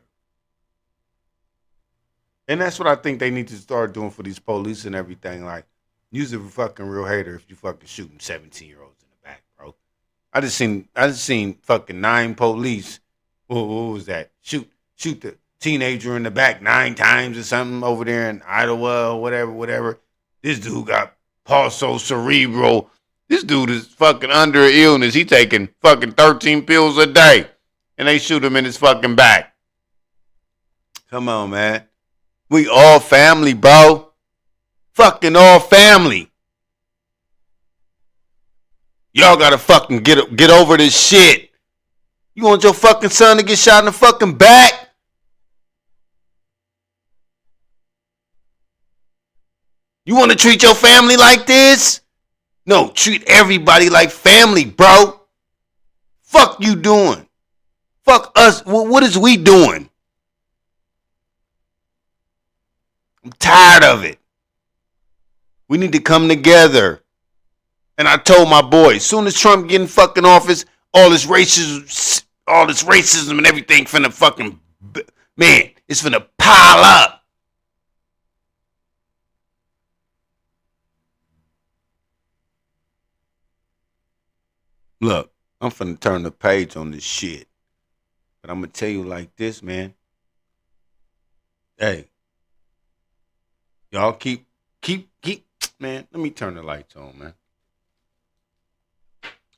And that's what I think they need to start doing for these police and everything. Like, use a fucking real hater if you fucking shooting 17-year-olds in the back, bro. I just seen fucking 9 police. What was that? Shoot the teenager in the back 9 times or something over there in Iowa or whatever. This dude got pulso cerebral. This dude is fucking under an illness. He taking fucking 13 pills a day. And they shoot him in his fucking back. Come on, man. We all family, bro. Fucking all family. Y'all gotta fucking get over this shit. You want your fucking son to get shot in the fucking back? You want to treat your family like this? No, treat everybody like family, bro. Fuck you doing. Fuck us. What is we doing? I'm tired of it. We need to come together. And I told my boy, as soon as Trump get in fucking office, all this racism and everything finna fucking, man, it's finna pile up. Look, I'm finna turn the page on this shit. But I'm gonna tell you like this, man. Hey, y'all keep, man, let me turn the lights on, man.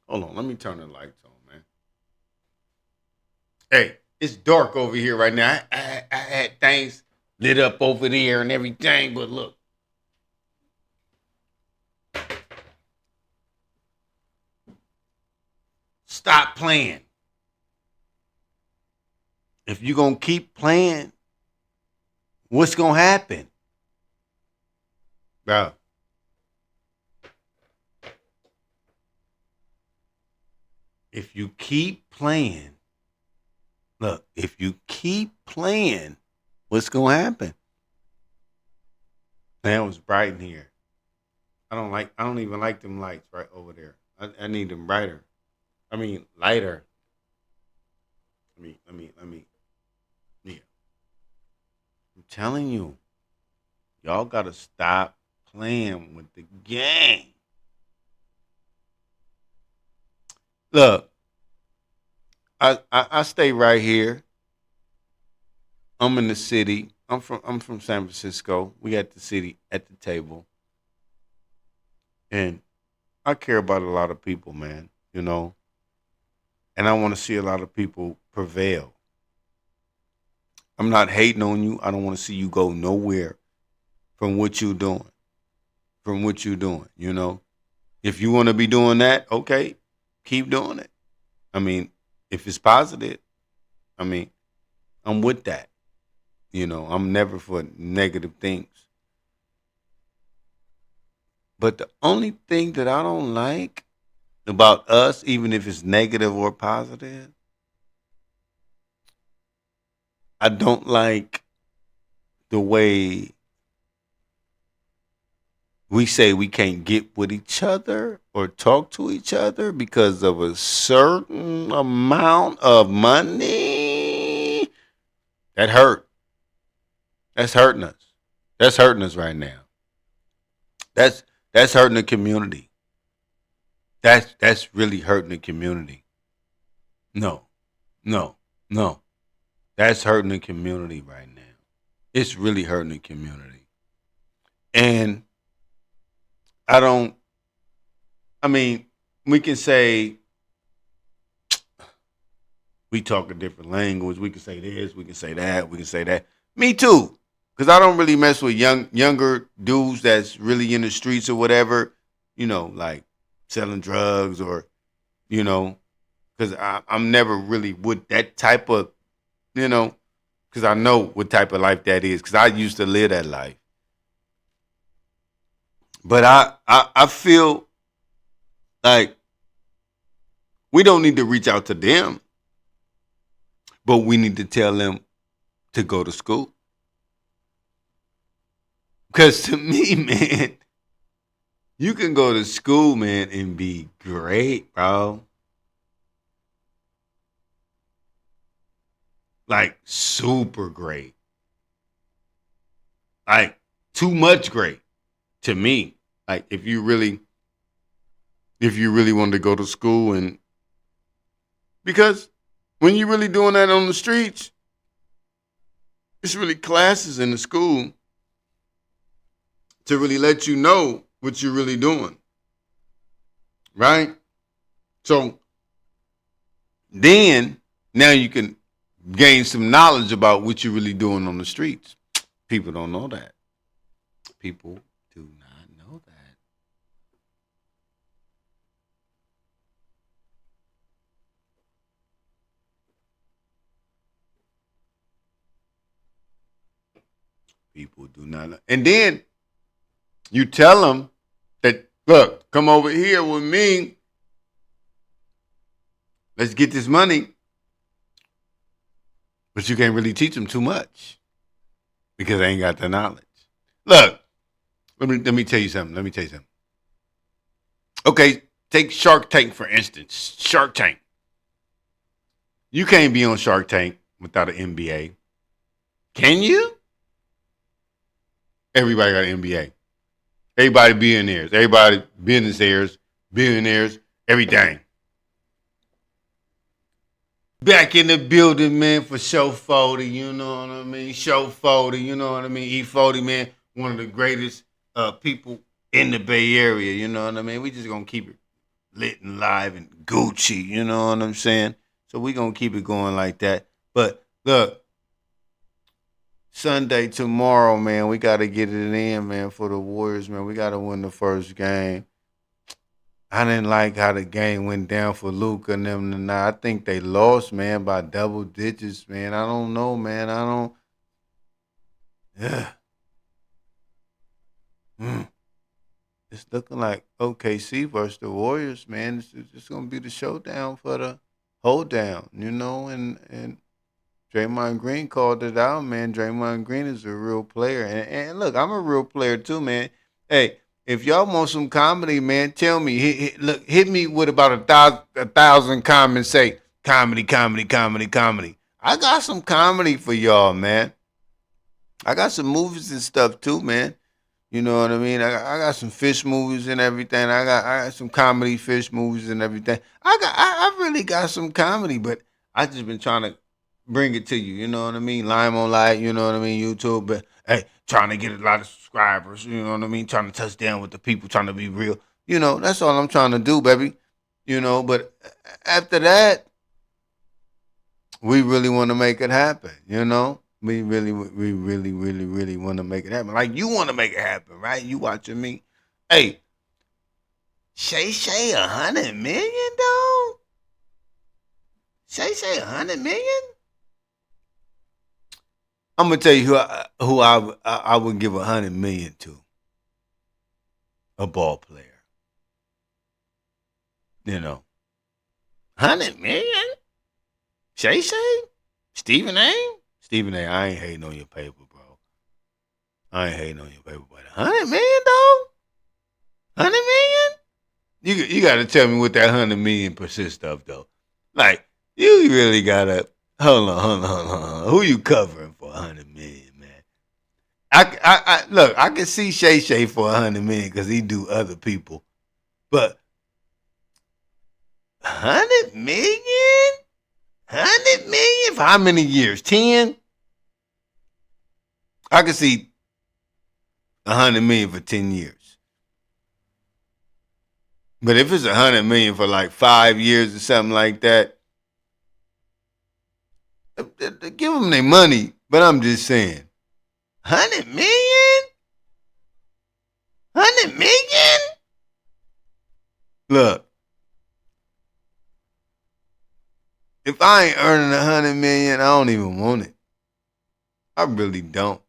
Hold on, let me turn the lights on, man. Hey, it's dark over here right now. I had things lit up over there and everything, but look. Stop playing. If you're going to keep playing, what's going to happen? Bro. If you keep playing, look, if you keep playing, what's going to happen? Man, it was bright in here. I don't even like them lights right over there. I need them brighter. I mean, lighter. Let me. Yeah. I'm telling you, y'all gotta stop playing with the game. Look, I stay right here. I'm in the city. I'm from San Francisco. We at the city at the table, and I care about a lot of people, man. You know, and I want to see a lot of people prevail. I'm not hating on you. I don't want to see you go nowhere from what you're doing. From what you're doing, you know. If you want to be doing that, okay, keep doing it. I mean, if it's positive, I mean, I'm with that. You know, I'm never for negative things. But the only thing that I don't like about us, even if it's negative or positive, I don't like the way we say we can't get with each other or talk to each other because of a certain amount of money. That hurt. That's hurting us. That's hurting us right now. That's that's hurting the community. That's really hurting the community. No, no, no. That's hurting the community right now. It's really hurting the community. And I don't. I mean, we can say we talk a different language. We can say this. We can say that. We can say that. Me too. Cause I don't really mess with younger dudes that's really in the streets or whatever. You know, like selling drugs or you know, because I'm never really with that type of you know, because I know what type of life that is. Because I used to live that life. But I feel like we don't need to reach out to them, but we need to tell them to go to school. Because to me, man, you can go to school, man, and be great, bro. Like super great. Like too much great to me. Like if you really wanted to go to school and because when you're really doing that on the streets, it's really classes in the school to really let you know what you're really doing. Right? So then now you can gain some knowledge about what you're really doing on the streets. People don't know that. People do not know that. People do not know. And then you tell them that, look, come over here with me. Let's get this money. But you can't really teach them too much because they ain't got the knowledge. Look, let me tell you something. Let me tell you something. Okay, take Shark Tank for instance. Shark Tank. You can't be on Shark Tank without an MBA. Can you? Everybody got an MBA. Everybody billionaires. Everybody business billionaires, everything. Back in the building, man, for Show 40, you know what I mean? Show 40, you know what I mean? E40, man, one of the greatest people in the Bay Area, you know what I mean? We just gonna keep it lit and live and Gucci, you know what I'm saying? So we gonna keep it going like that. But look, Sunday tomorrow, man, we gotta get it in, man, for the Warriors, man. We gotta win the first game. I didn't like how the game went down for Luka and them tonight. I think they lost, man, by double digits, man. I don't know, man. I don't. Yeah. Mm. It's looking like OKC versus the Warriors, man. It's gonna be the showdown for the hold down, you know. And Draymond Green called it out, man. Draymond Green is a real player, and look, I'm a real player too, man. Hey, if y'all want some comedy, man, tell me. Look, hit me with about a thousand comments. Say comedy, comedy, comedy, comedy. I got some comedy for y'all, man. I got some movies and stuff too, man. You know what I mean? I got some fish movies and everything. I got some comedy fish movies and everything. I really got some comedy, but I just been trying to bring it to you. You know what I mean? Lime on light. You know what I mean? YouTube, but hey, trying to get a lot of subscribers. You know what I mean? Trying to touch down with the people. Trying to be real. You know, that's all I'm trying to do, baby. You know, but after that, we really want to make it happen. You know, we really want to make it happen. Like you want to make it happen, right? You watching me? Hey, Shay, 100 million, though. Shay, 100 million. I'm gonna tell you who I would give 100 million to. A ball player. You know, 100 million. Shay, Stephen A. Stephen A. I ain't hating on your paper, bro. I ain't hating on your paper, but 100 million, though. 100 million. You got to tell me what that 100 million consists of, though. Like you really gotta hold on. Who you covering for 100 million, man? I look. I can see Shay for 100 million because he do other people, but 100 million. 100 million for how many years? 10? I could see 100 million for 10 years. But if it's 100 million for like 5 years or something like that, give them their money. But I'm just saying, 100 million? 100 million? Look, if I ain't earning 100 million, I don't even want it. I really don't.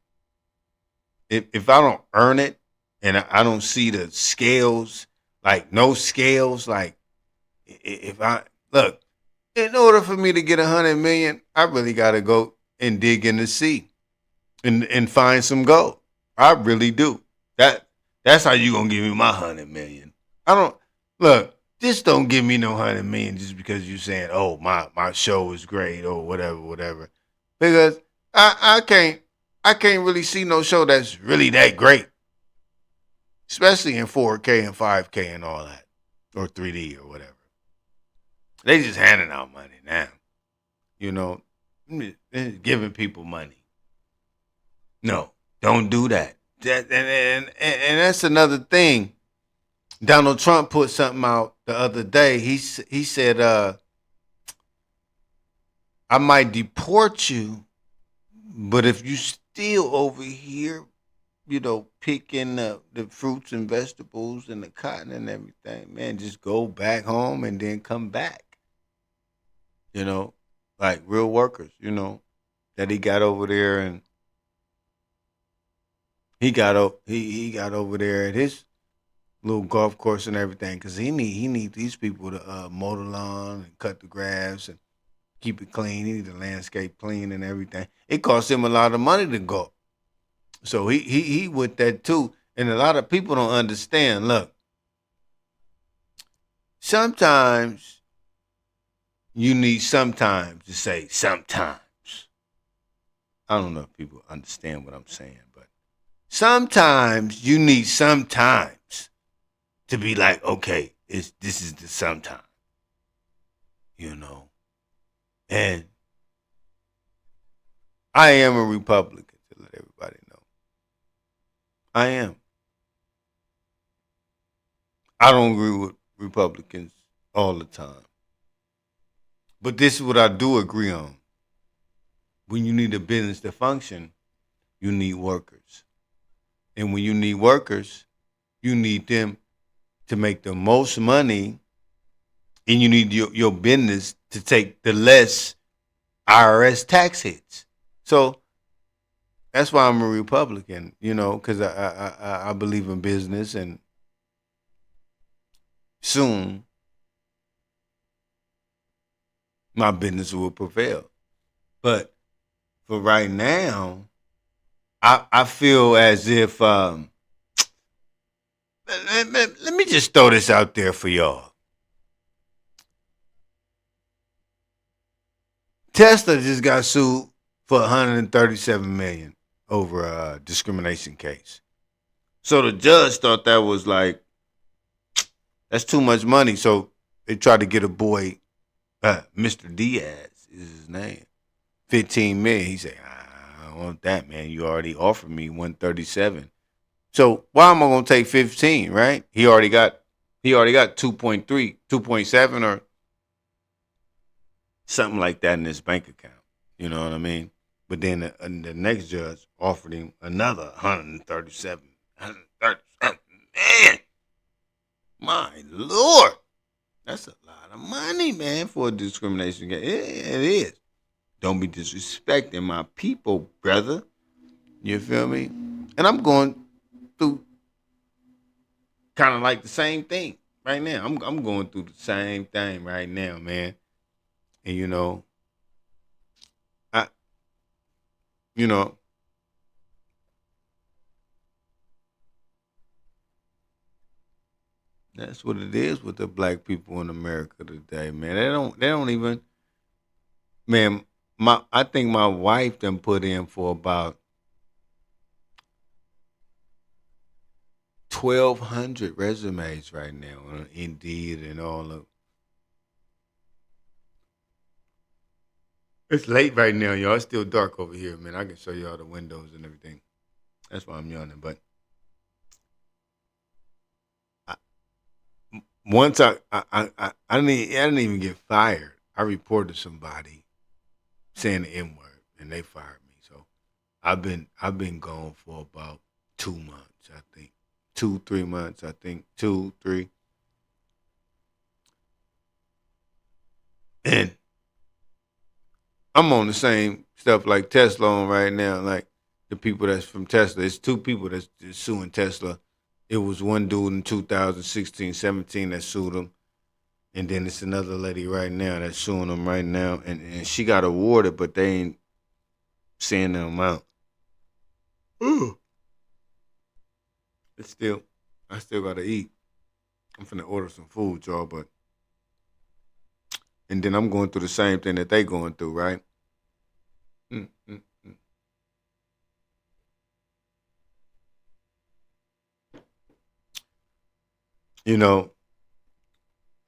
If I don't earn it and I don't see the scales, like no scales, like if I look, in order for me to get 100 million, I really gotta go and dig in the sea and find some gold. I really do. That's how you gonna give me my 100 million. I don't look. Just don't give me no 100 million just because you saying, oh my show is great or whatever. Because I can't. I can't really see no show that's really that great, especially in 4K and 5K and all that, or 3D or whatever. They just handing out money now, you know, giving people money. No, don't do that. And that's another thing. Donald Trump put something out the other day. He said, "I might deport you, but if you still over here, picking the fruits and vegetables and the cotton and everything, man, just go back home and then come back. You know, like real workers. That he got over there, and he got over there at his little golf course and everything, because he need these people to mow the lawn and cut the grass and keep it clean. He need the landscape clean and everything. It costs him a lot of money to go. So he with that too. And a lot of people don't understand. Look, sometimes you need sometimes to say sometimes. I don't know if people understand what I'm saying, but sometimes you need sometimes to be like, okay, this is the sometime, you know. And I am a Republican, to let everybody know. I am. I don't agree with Republicans all the time. But this is what I do agree on. When you need a business to function, you need workers. And when you need workers, you need them to make the most money, and you need your business to take the less IRS tax hits. So that's why I'm a Republican, because I believe in business, and soon my business will prevail. But for right now, I feel as if let me just throw this out there for y'all. Tesla just got sued for 137 million over a discrimination case. So the judge thought that was like, that's too much money. So they tried to get a boy, Mr. Diaz is his name, 15 million. He said, I don't want that, man. You already offered me 137. So why am I gonna take 15, right? He already got 2.3, 2.7 or something like that in his bank account. You know what I mean? But then the next judge offered him another 137. 137. Man, my Lord. That's a lot of money, man, for a discrimination case. It is. Don't be disrespecting my people, brother. You feel me? And I'm going through kind of like the same thing right now. I'm going through the same thing right now, man. And I you know, that's what it is with the black people in America today, man. They don't even, man, I think my wife done put in for about 1,200 resumes right now on Indeed and all of. It's late right now, y'all. It's still dark over here, man. I can show y'all the windows and everything. That's why I'm yawning. But I, once I didn't even get fired. I reported somebody saying the N word, and they fired me. So I've been gone for about 2 months, I think. 2, 3 months, I think. 2, 3. And I'm on the same stuff like Tesla on right now. Like the people that's from Tesla. It's two people that's suing Tesla. It was one dude in 2016, 17 that sued him. And then it's another lady right now that's suing them right now. And she got awarded, but they ain't seeing the amount. Ooh. It's still, I still gotta eat. I'm finna order some food, y'all, but and then I'm going through the same thing that they going through, right? Mm, mm, mm. You know,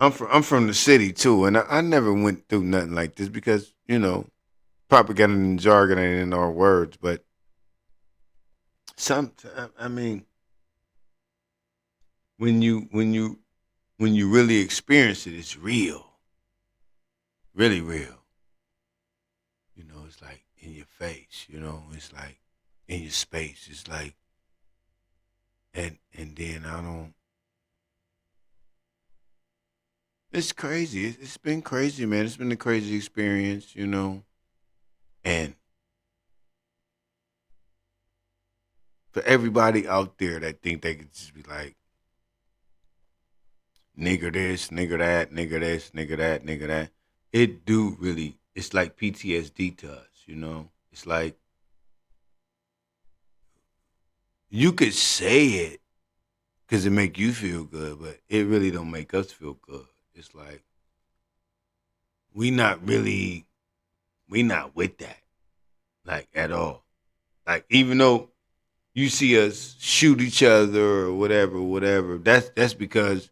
I'm from the city too, and I never went through nothing like this because propaganda and jargon ain't in our words, but some I mean when you really experience it, it's real, really real. It's like in your face. It's like in your space. It's like and then I don't. It's crazy. It's been crazy, man. It's been a crazy experience. And for everybody out there that think they could just be like nigger this, nigger that, nigger this, nigger that, nigger that, it do really. It's like PTSD to us. It's like you could say it because it make you feel good, but it really don't make us feel good. It's like we not really we not with that like at all. Like even though you see us shoot each other or whatever, whatever, that's because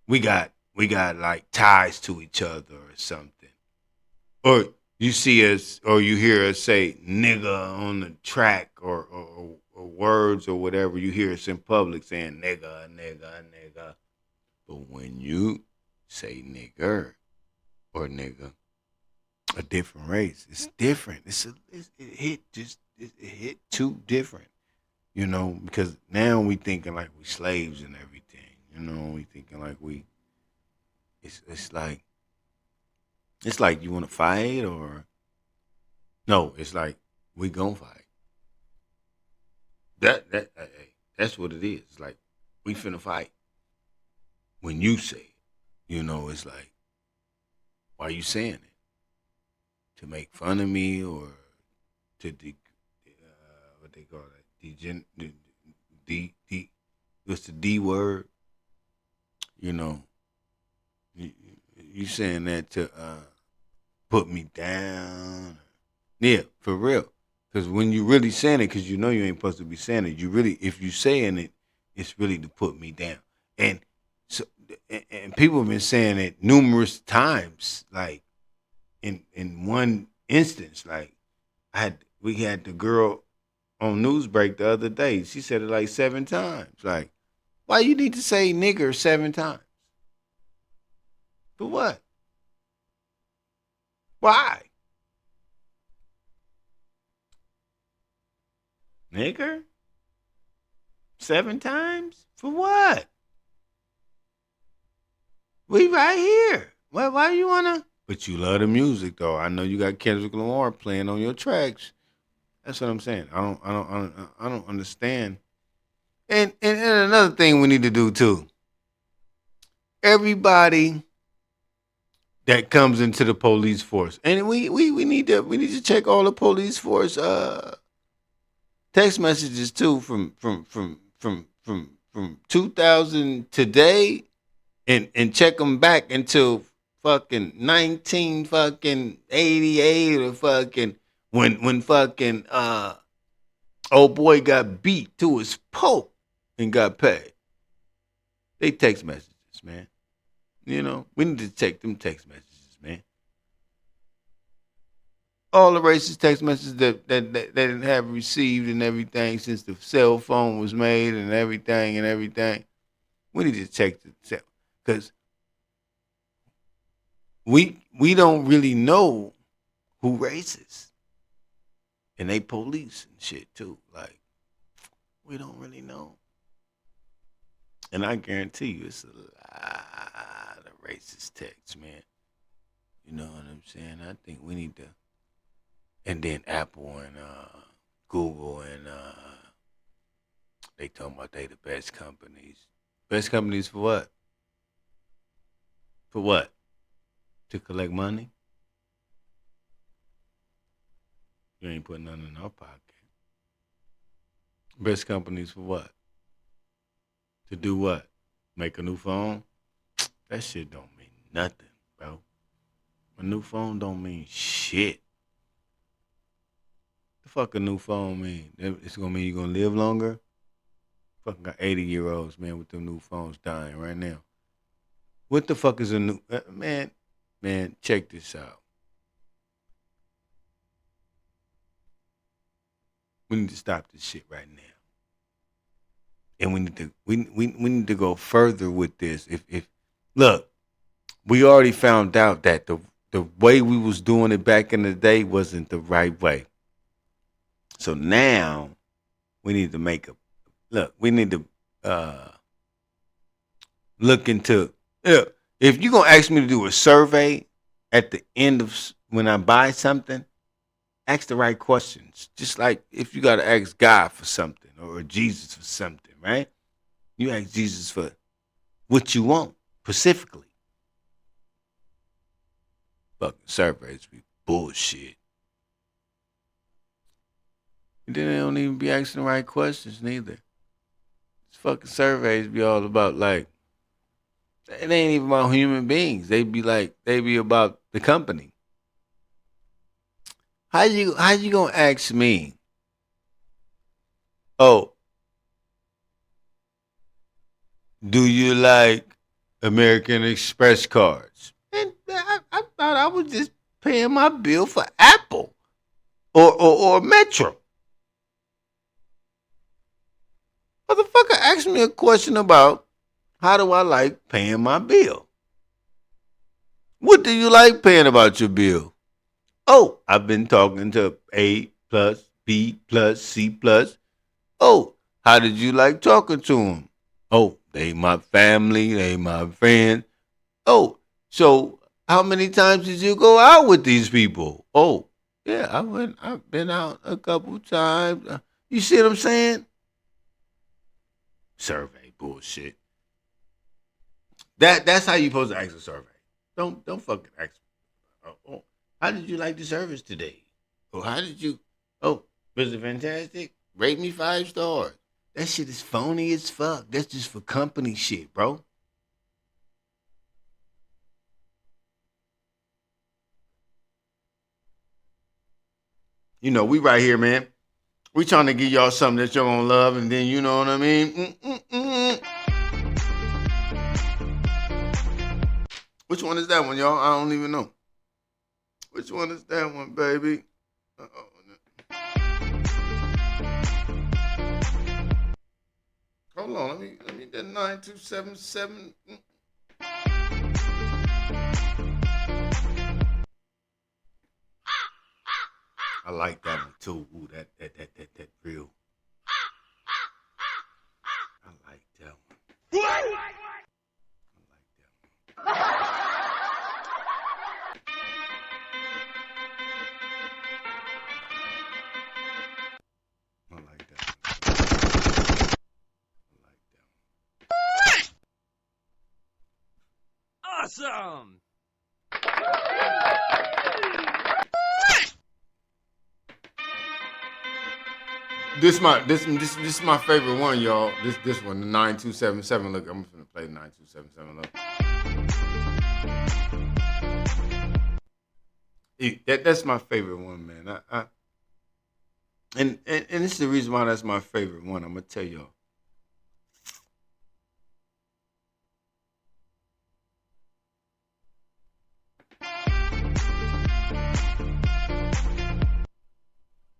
we got like ties to each other or something. Or you see us or you hear us say nigga on the track or words or whatever, you hear us in public saying nigga, nigga, nigga. But when you say nigger or nigga, a different race, it's different. It hit too different, because now we thinking like we slaves and everything. We thinking like we it's like you want to fight or no, it's like we gonna fight. Hey, that's what it is. It's like we finna fight. When you say it, it's like why you saying it to make fun of me or to what they call it D what's the D word? You know, you saying that to put me down. Yeah, for real. Because when you really saying it, because you ain't supposed to be saying it, you really, if you saying it, it's really to put me down. And so, and people have been saying it numerous times, like in one instance, like we had the girl on Newsbreak the other day. She said it like 7 times. Like, why you need to say nigger 7 times? For what? Why? Nigger? 7 times? For what? We right here. Why you wanna? But you love the music though. I know you got Kendrick Lamar playing on your tracks. That's what I'm saying. I don't understand. And another thing we need to do too. Everybody that comes into the police force, and we need to check all the police force text messages too from 2000 today and check them back until fucking 19 fucking 88 or fucking when fucking old boy got beat to his poke and got paid. They text messages, man. We need to check them text messages, man. All the racist text messages that they have received and everything since the cell phone was made and everything. We need to check the because we don't really know who racist and they police and shit too. Like we don't really know, and I guarantee you, it's a lot of racist texts, man. You know what I'm saying? I think we need to, and then Apple and Google and they talking about they the best companies. Best companies for what? For what? To collect money? You ain't putting nothing in our pocket. Best companies for what? To do what? Make a new phone? That shit don't mean nothing, bro. A new phone don't mean shit. The fuck a new phone mean? It's gonna mean you gonna live longer? Fucking got 80-year-olds, man, with them new phones dying right now. What the fuck is a new man? Man, check this out. We need to stop this shit right now. And we need to go further with this. If look, we already found out that the way we was doing it back in the day wasn't the right way. So now we need to make a look. We need to look into. Yeah, if you're gonna ask me to do a survey at the end of when I buy something, ask the right questions. Just like if you gotta ask God for something or Jesus for something, right? You ask Jesus for what you want specifically. Fucking surveys be bullshit. And then they don't even be asking the right questions neither. These fucking surveys be all about like it ain't even about human beings. They be about the company. How you gonna ask me? Oh, do you like American Express cards? And I thought I was just paying my bill for Apple or Metro. Motherfucker asked me a question about how do I like paying my bill? What do you like paying about your bill? Oh, I've been talking to A plus, B plus, C plus. Oh, how did you like talking to them? Oh, they my family, they my friends. Oh, so how many times did you go out with these people? Oh, yeah, I've been out a couple times. You see what I'm saying? Survey bullshit. That's how you supposed to ask a survey. Don't fucking ask. Oh, how did you like the service today? Oh, how did you? Oh, was it fantastic? Rate me 5 stars. That shit is phony as fuck. That's just for company shit, bro. You know, we right here, man. We trying to give y'all something that you're gonna love, and then you know what I mean. Which one is that one, y'all? I don't even know. Which one is that one, baby? Uh-oh. Hold on, let me get 9277. I like that one too. Ooh, that real. I like that one. I like that one. I like that one. I like that Awesome! This my favorite one, y'all. This one, the 9277. Look, I'm gonna play 9277. Look. That's my favorite one, man. And this is the reason why that's my favorite one. I'm gonna tell y'all.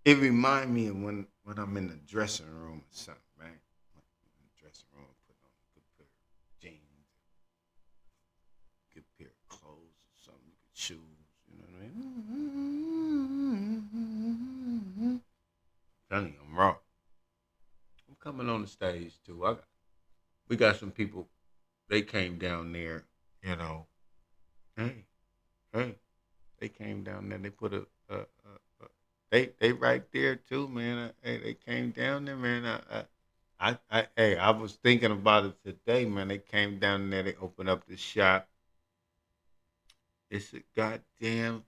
It remind me of when I'm in the dressing room or something, man. In the dressing room, putting on a good pair of jeans, good pair of clothes or something, good shoes. You know what I mean? Telling you, I'm raw. I'm coming on the stage too. We got some people. They came down there. You know, hey, hey. They came down there. They put they right there too, man. Hey, they came down there, man. Hey, I was thinking about it today, man. They came down there. They opened up the shop. It's a goddamn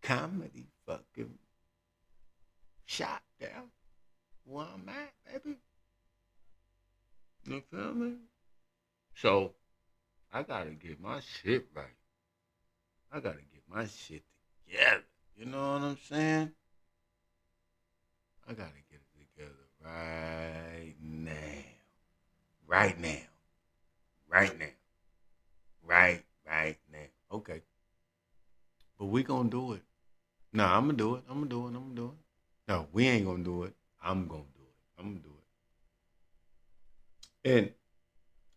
comedy fucking shop down where I'm at, baby. You feel me? So I gotta get my shit right. I gotta get my shit together. You know what I'm saying? I gotta get it together right now. right now. Right now. Right now. Okay. But we gonna do it. No, I'm gonna do it. I'm gonna do it. I'm gonna do it. No, we ain't gonna do it. I'm gonna do it. I'm gonna do it.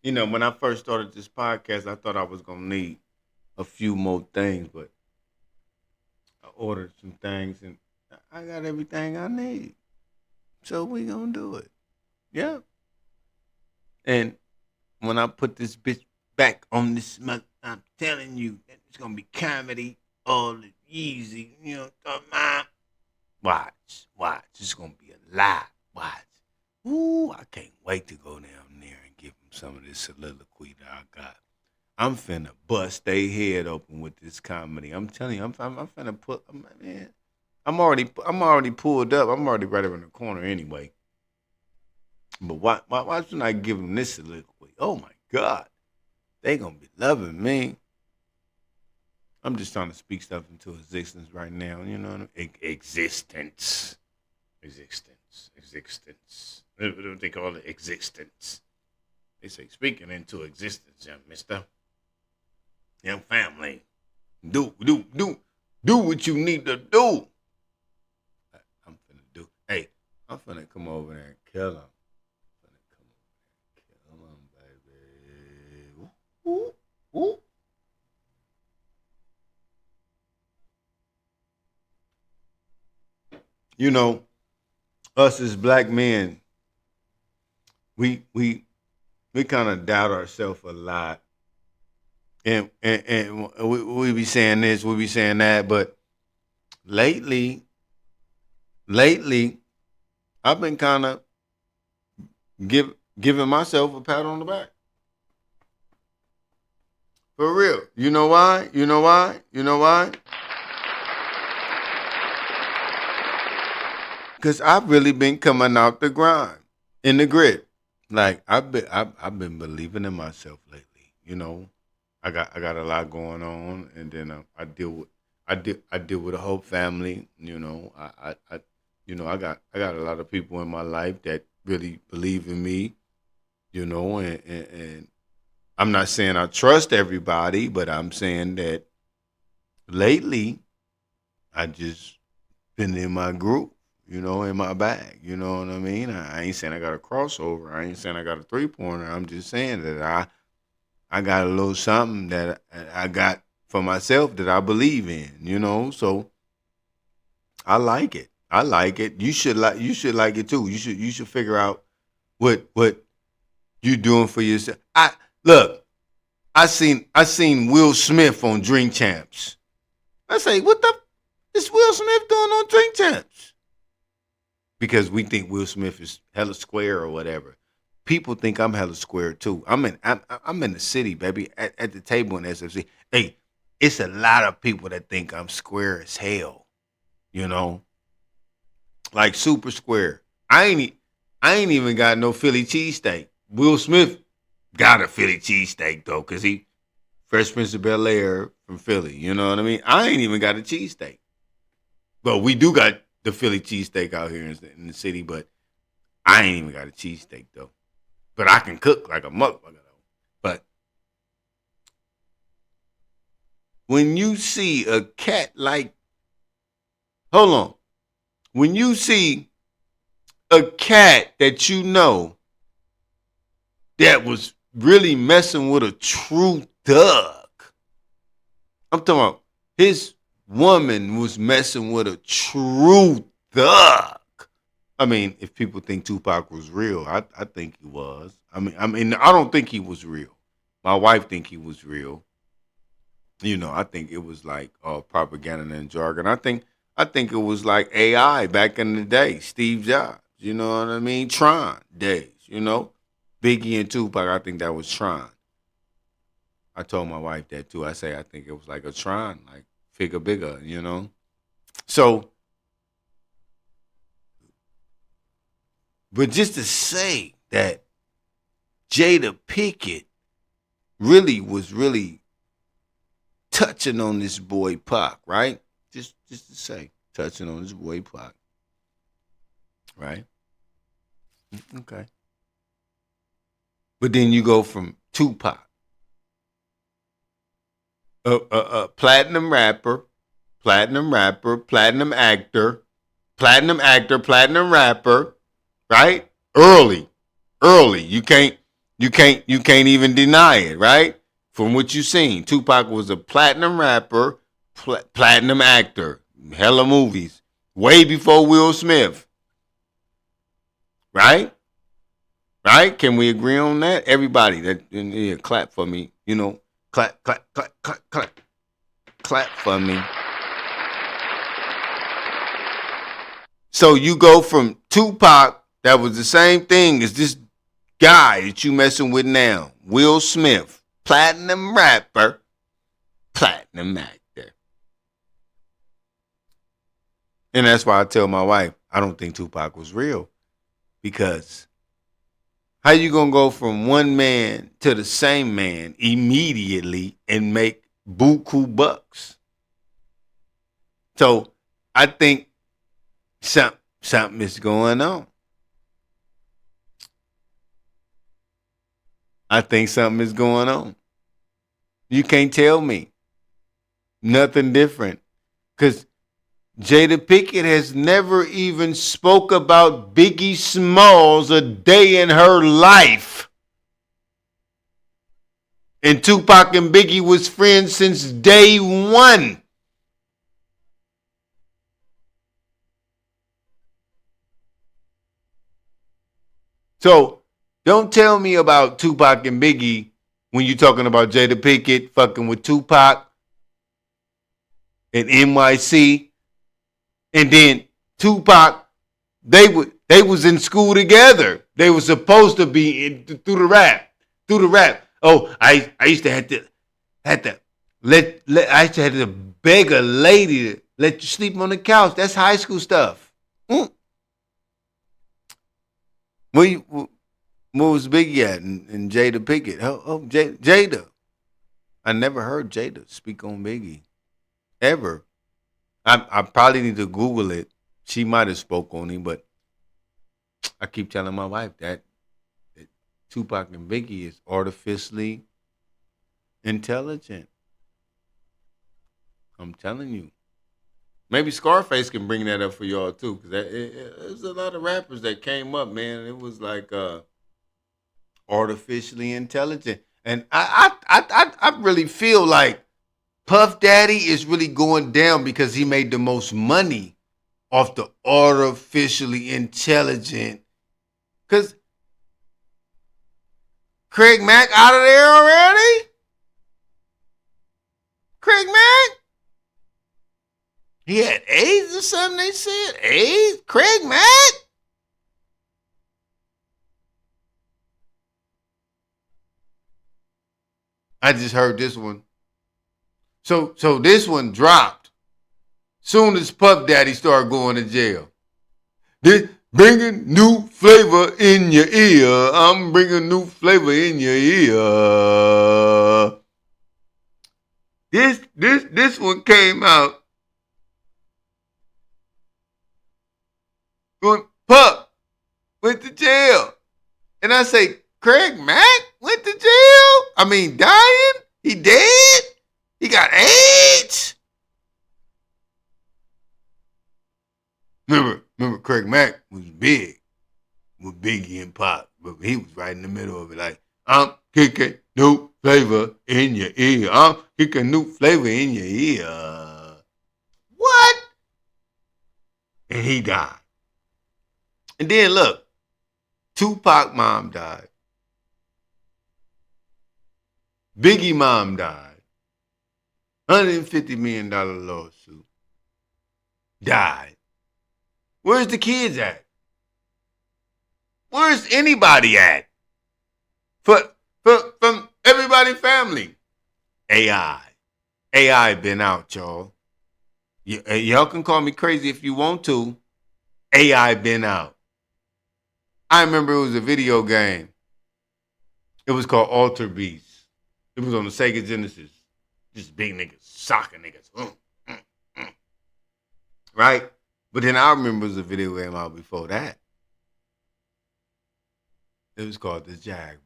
And when I first started this podcast, I thought I was gonna need a few more things, but I ordered some things and I got everything I need. So we gonna do it. Yeah. And when I put this bitch back on this month, I'm telling you, it's gonna be comedy all easy. Watch. It's gonna be a lot. Watch. Ooh, I can't wait to go down there and give them some of this soliloquy that I got. I'm finna bust their head open with this comedy. I'm telling you, I'm finna put, man. I'm already pulled up. I'm already right around the corner anyway. But why shouldn't I give them this soliloquy? Oh my God, they gonna be loving me. I'm just trying to speak stuff into existence right now. You know what I mean? Existence. What do they call it? Existence. They say speaking into existence, young mister. Young family. Do what you need to do. I'm finna do. Hey, I'm finna come over there and kill him. Kill him, baby. Ooh, ooh. You know, us as black men, we kind of doubt ourselves a lot, and we be saying this, we be saying that, but lately, I've been kind of giving myself a pat on the back. For real. You know why? You know why? You know why? Because I've really been coming out the grind in the grit. Like I've been believing in myself lately. I got a lot going on, and then I deal with a whole family. I got a lot of people in my life that really believe in me. And I'm not saying I trust everybody, but I'm saying that lately I just been in my group, in my bag. You know what I mean? I ain't saying I got a crossover. I ain't saying I got a 3-pointer. I'm just saying that I got a little something that I got for myself that I believe in. So I like it. I like it. You should like it too. You should figure out what you doing for yourself. Look. I seen Will Smith on Drink Champs. I say, what the is Will Smith doing on Drink Champs? Because we think Will Smith is hella square or whatever. People think I'm hella square too. I'm in the city, baby, at the table in SFC. Hey, it's a lot of people that think I'm square as hell. You know, like super square. I ain't even got no Philly cheesesteak. Will Smith got a Philly cheesesteak though, cause he Fresh Prince of Bel Air from Philly. You know what I mean? I ain't even got a cheesesteak. But we do got the Philly cheesesteak out here in the city, but I ain't even got a cheesesteak though. But I can cook like a motherfucker though. But when you see a cat like, hold on, when you see a cat that you know that was really messing with a true thug, I'm talking about his woman was messing with a true thug. I mean, if people think Tupac was real, I think he was. I don't think he was real. My wife think he was real. I think it was like propaganda and jargon. I think it was like AI back in the day, Steve Jobs. You know what I mean? Tron days. Biggie and Tupac. I think that was Tron. I told my wife that too. I say I think it was like a Tron, like figure bigger. So, but just to say that Jada Pickett was really touching on this boy Pac, right? Just to say, touching on this boy Pac, right? Okay. But then you go from Tupac, platinum rapper, platinum actor, platinum rapper, right? Early. You can't even deny it, right? From what you've seen, Tupac was a platinum rapper, platinum actor, hella movies, way before Will Smith, right? Right? Can we agree on that? Everybody, that clap for me. Clap, clap, clap, clap, clap, clap for me. So you go from Tupac, that was the same thing as this guy that you messing with now, Will Smith, platinum rapper, platinum actor. And that's why I tell my wife, I don't think Tupac was real. Because how you gonna go from one man to the same man immediately and make buku bucks? So I think something is going on. I think something is going on. You can't tell me nothing different. Because Jada Pinkett has never even spoke about Biggie Smalls a day in her life. And Tupac and Biggie was friends since day one. So don't tell me about Tupac and Biggie when you're talking about Jada Pinkett fucking with Tupac and NYC. And then Tupac, they was in school together. They were supposed to be through the rap. Oh, I used to have to I used to have to beg a lady to let you sleep on the couch. That's high school stuff. What was Biggie at and Jada Pinkett? Jada. I never heard Jada speak on Biggie ever. I probably need to Google it. She might have spoke on him, but I keep telling my wife that Tupac and Biggie is artificially intelligent. I'm telling you. Maybe Scarface can bring that up for y'all too, because there's a lot of rappers that came up, man. It was like artificially intelligent, and I really feel like Puff Daddy is really going down because he made the most money off the artificially intelligent. Because Craig Mack out of there already? Craig Mack? He had AIDS or something, they said? AIDS? Craig Mack? I just heard this one. So this one dropped soon as Puff Daddy started going to jail. This bringing new flavor in your ear. I'm bringing new flavor in your ear. This one came out. Puff went to jail. And I say, Craig Mack went to jail? I mean, dying? He dead? He got AIDS? Remember Craig Mack was big with Biggie and Pop, but he was right in the middle of it like, I'm kicking new flavor in your ear. I'm kicking new flavor in your ear. What? And he died. And then look, Tupac mom died. Biggie mom died. $150 million lawsuit. Died. Where's the kids at? Where's anybody at? From everybody family. AI. AI been out, y'all. Y'all can call me crazy if you want to. AI been out. I remember it was a video game. It was called Alter Beast. It was on the Sega Genesis. Just big niggas, soccer niggas. Right? But then I remember it was a video game out before that. It was called The Jaguar.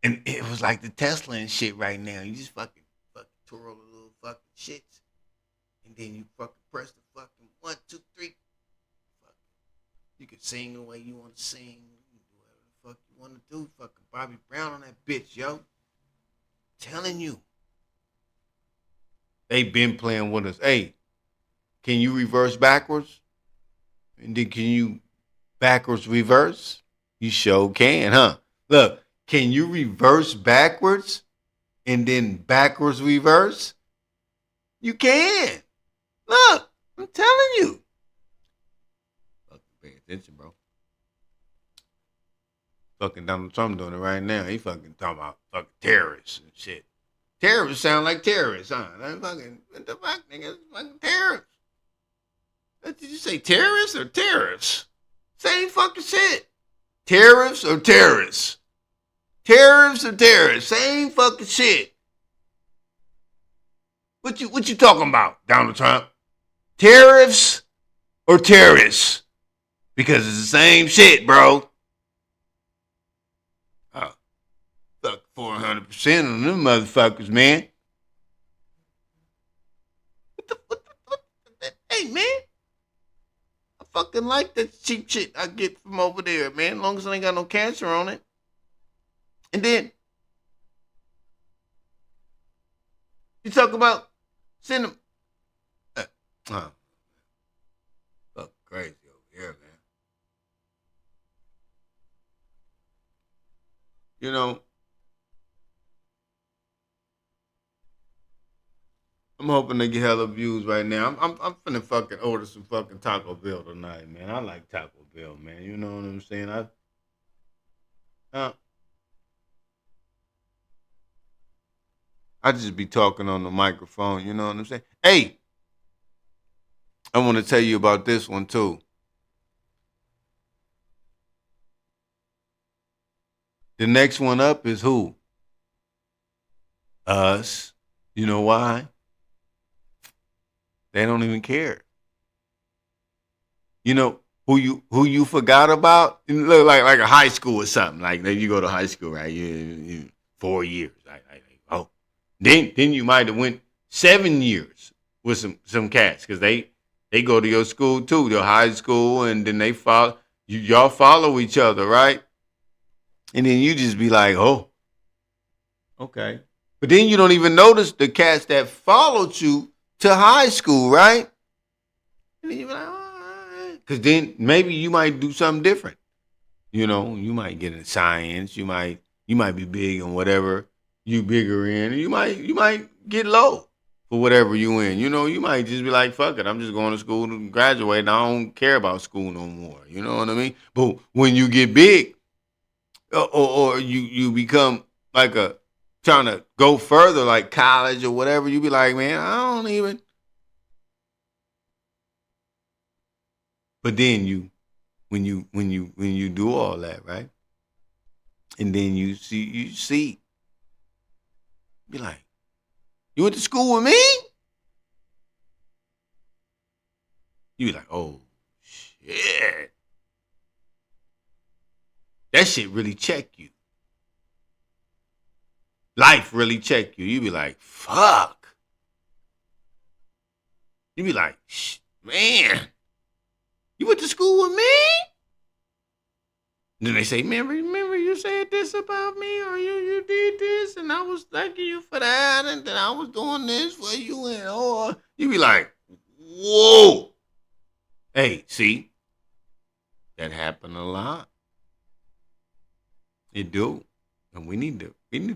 And it was like the Tesla and shit right now. You just fucking twirl the little fucking shits. And then you fucking press the fucking 1, 2, 3. You can sing the way you want to sing. You can do whatever the fuck you want to do. Fucking Bobby Brown on that bitch, yo. Telling you. They been playing with us. Hey, can you reverse backwards? And then can you backwards reverse? You sure can, huh? Look, can you reverse backwards and then backwards reverse? You can. Look, I'm telling you. Fucking pay attention, bro. Fucking Donald Trump doing it right now. He fucking talking about fucking terrorists and shit. Terrorists sound like terrorists, huh? That fucking, what the fuck, nigga? Fucking terrorists. Did you say terrorists or terrorists? Same fucking shit. Tariffs or terrorists? Tariffs or terrorists? Same fucking shit. What you talking about, Donald Trump? Tariffs or terrorists? Because it's the same shit, bro. Oh, fuck 400% on them motherfuckers, man. Hey, man. I fucking like that cheap shit I get from over there, man. As long as I ain't got no cancer on it. And then you talk about send them. Fuck crazy over here, man. You know, I'm hoping they get hella views right now. I'm finna fucking order some fucking Taco Bell tonight, man. I like Taco Bell, man. You know what I'm saying? Uh, I just be talking on the microphone. You know what I'm saying? Hey, I want to tell you about this one too. The next one up is who? Us. You know why? They don't even care. You know who you forgot about? You look like a high school or something. Like you go to high school, right? You 4 years. Oh, then you might have went 7 years with some cats because they go to your school too, your high school, and then they follow y'all follow each other, right? And then you just be like, oh, okay. But then you don't even notice the cats that followed you to high school, right? And then you be like, because then maybe you might do something different. You know, you might get in science. You might be big in whatever you bigger in. You might get low for whatever you in. You know, you might just be like, fuck it, I'm just going to school to graduate. And I don't care about school no more. You know what I mean? But when you get big, or you become like a trying to go further, like college or whatever, you be like, man, I don't even. But then when you do all that, right? And then you see, be like, you went to school with me? You be like, oh shit. That shit really check you. Life really check you. You be like, fuck. You be like, man, you went to school with me? Then they say, man, remember you said this about me, or you did this, and I was thanking you for that, and then I was doing this for you, and you be like, whoa. Hey, see, that happened a lot. It do, and we need to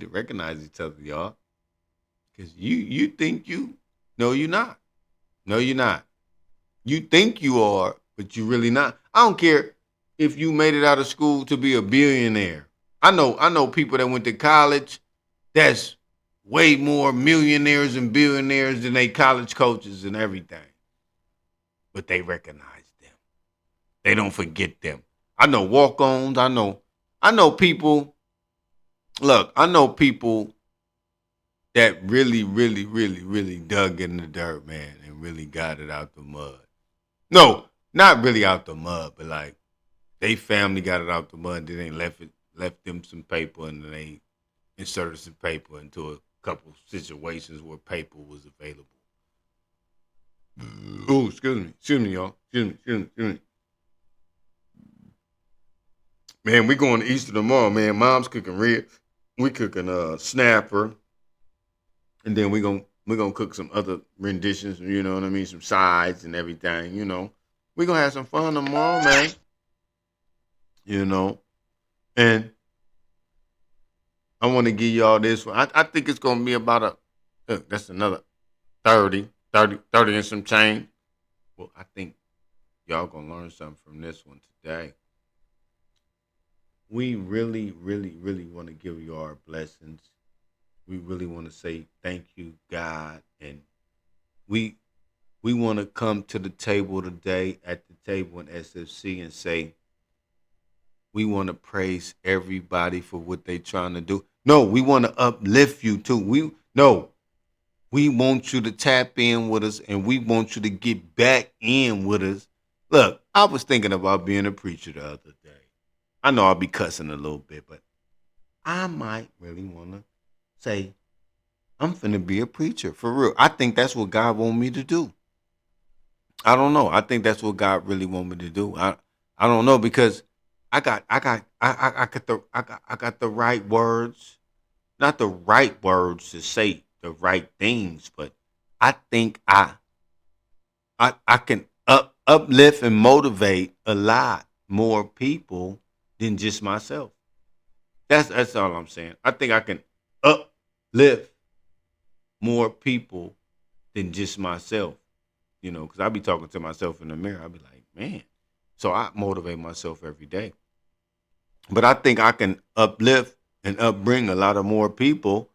recognize each other, y'all, because you think you, no, you're not, no, you're not. You think you are, but you really not. I don't care if you made it out of school to be a billionaire. I know people that went to college that's way more millionaires and billionaires than they college coaches and everything. But they recognize them. They don't forget them. I know walk-ons. I know people. Look, I know people that really, really, really, really dug in the dirt, man, and really got it out the mud. No, not really out the mud, but like they family got it out the mud. Then they left them some paper, and inserted some paper into a couple situations where paper was available. Oh, excuse me, y'all. Excuse me. Man, we going to Easter tomorrow, man. Mom's cooking ribs. We cooking snapper, and then we gonna cook some other renditions. You know what I mean? Some sides and everything. You know, we gonna have some fun tomorrow, man. You know, and I want to give y'all this one. I think it's gonna be about a. Look, that's another 30 and some change. Well, I think y'all gonna learn something from this one today. We really, really, really want to give you our blessings. We really want to say thank you, God, and we we want to come to the table today at the table in SFC and say we want to praise everybody for what they trying to do. No, we want to uplift you too. We want you to tap in with us and we want you to get back in with us. Look, I was thinking about being a preacher the other day. I know I'll be cussing a little bit, but I might really want to say I'm finna be a preacher for real. I think that's what God want me to do. I don't know. I think that's what God really want me to do. I don't know because I got the right words, not the right words to say the right things, but I think I can uplift and motivate a lot more people than just myself. That's all I'm saying. I think I can uplift more people than just myself. You know, because I be talking to myself in the mirror. I be like, man. So I motivate myself every day. But I think I can uplift and upbring a lot of more people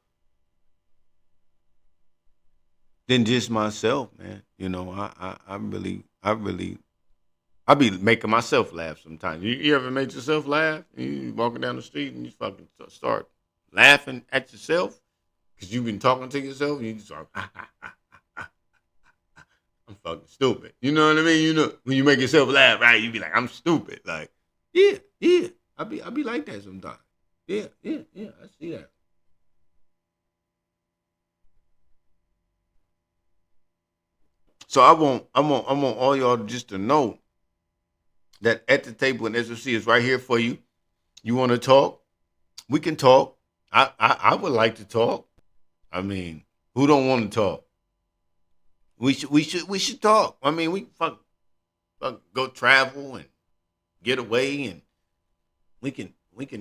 than just myself, man. You know, I be making myself laugh sometimes. You ever made yourself laugh? You walking down the street and you fucking start laughing at yourself because you've been talking to yourself. And you just start, I'm fucking stupid. You know what I mean? You know when you make yourself laugh, right? You be like, I'm stupid. Like, yeah, yeah. I be like that sometimes. Yeah, yeah, yeah. I see that. So I want all y'all just to know that at the table in SFC is right here for you. You want to talk? We can talk. I would like to talk. I mean, who don't want to talk? We should talk. I mean, we fuck go travel and get away and we can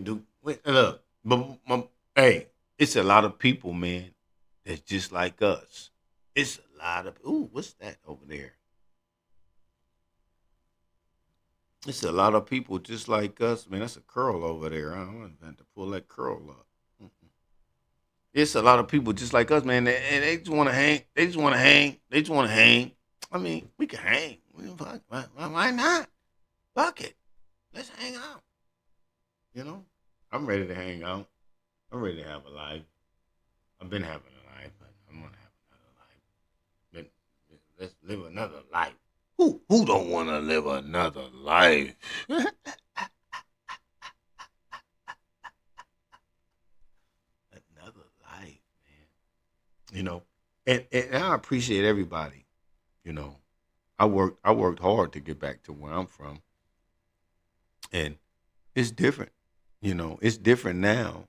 do look, but hey, it's a lot of people, man, that's just like us. It's a lot of what's that over there? It's a lot of people just like us, man. That's a curl over there. I'm gonna have to pull that curl up. It's a lot of people just like us, man, and they just want to hang. They just want to hang. They just want to hang. I mean, we can hang. Why not? Fuck it. Let's hang out. You know, I'm ready to hang out. I'm ready to have a life. I've been having a life, but I'm gonna have another life. Let's live another life. Who don't want to live another life? Another life, man. You know, and I appreciate everybody. You know, I worked hard to get back to where I'm from, and it's different. You know, it's different now.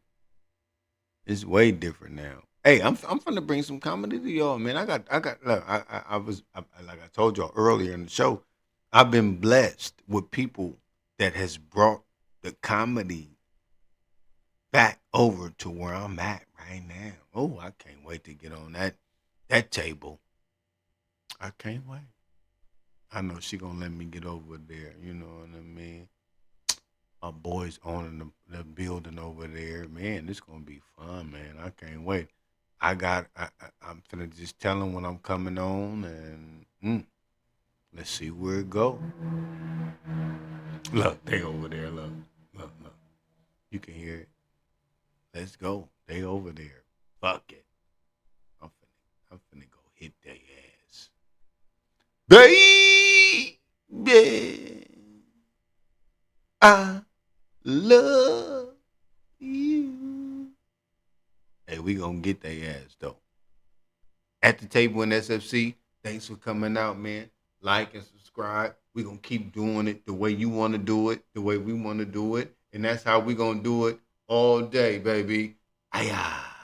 It's way different now. Hey, I'm gonna bring some comedy to y'all, man. I got. Look, like I told y'all earlier in the show, I've been blessed with people that has brought the comedy back over to where I'm at right now. Oh, I can't wait to get on that table. I can't wait. I know she gonna let me get over there. You know what I mean? My boys owning the building over there. Man, this gonna be fun, man. I can't wait. I'm finna just tell them when I'm coming on, and let's see where it go. Look, they over there. Look. You can hear it. Let's go. They over there. Fuck it. I'm finna go hit their ass, baby. I love you. we gonna get their ass though. At the table in SFC, thanks for coming out, man. Like and subscribe. We gonna keep doing it the way you wanna do it, the way we wanna do it. And that's how we gonna do it all day, baby. Ayah.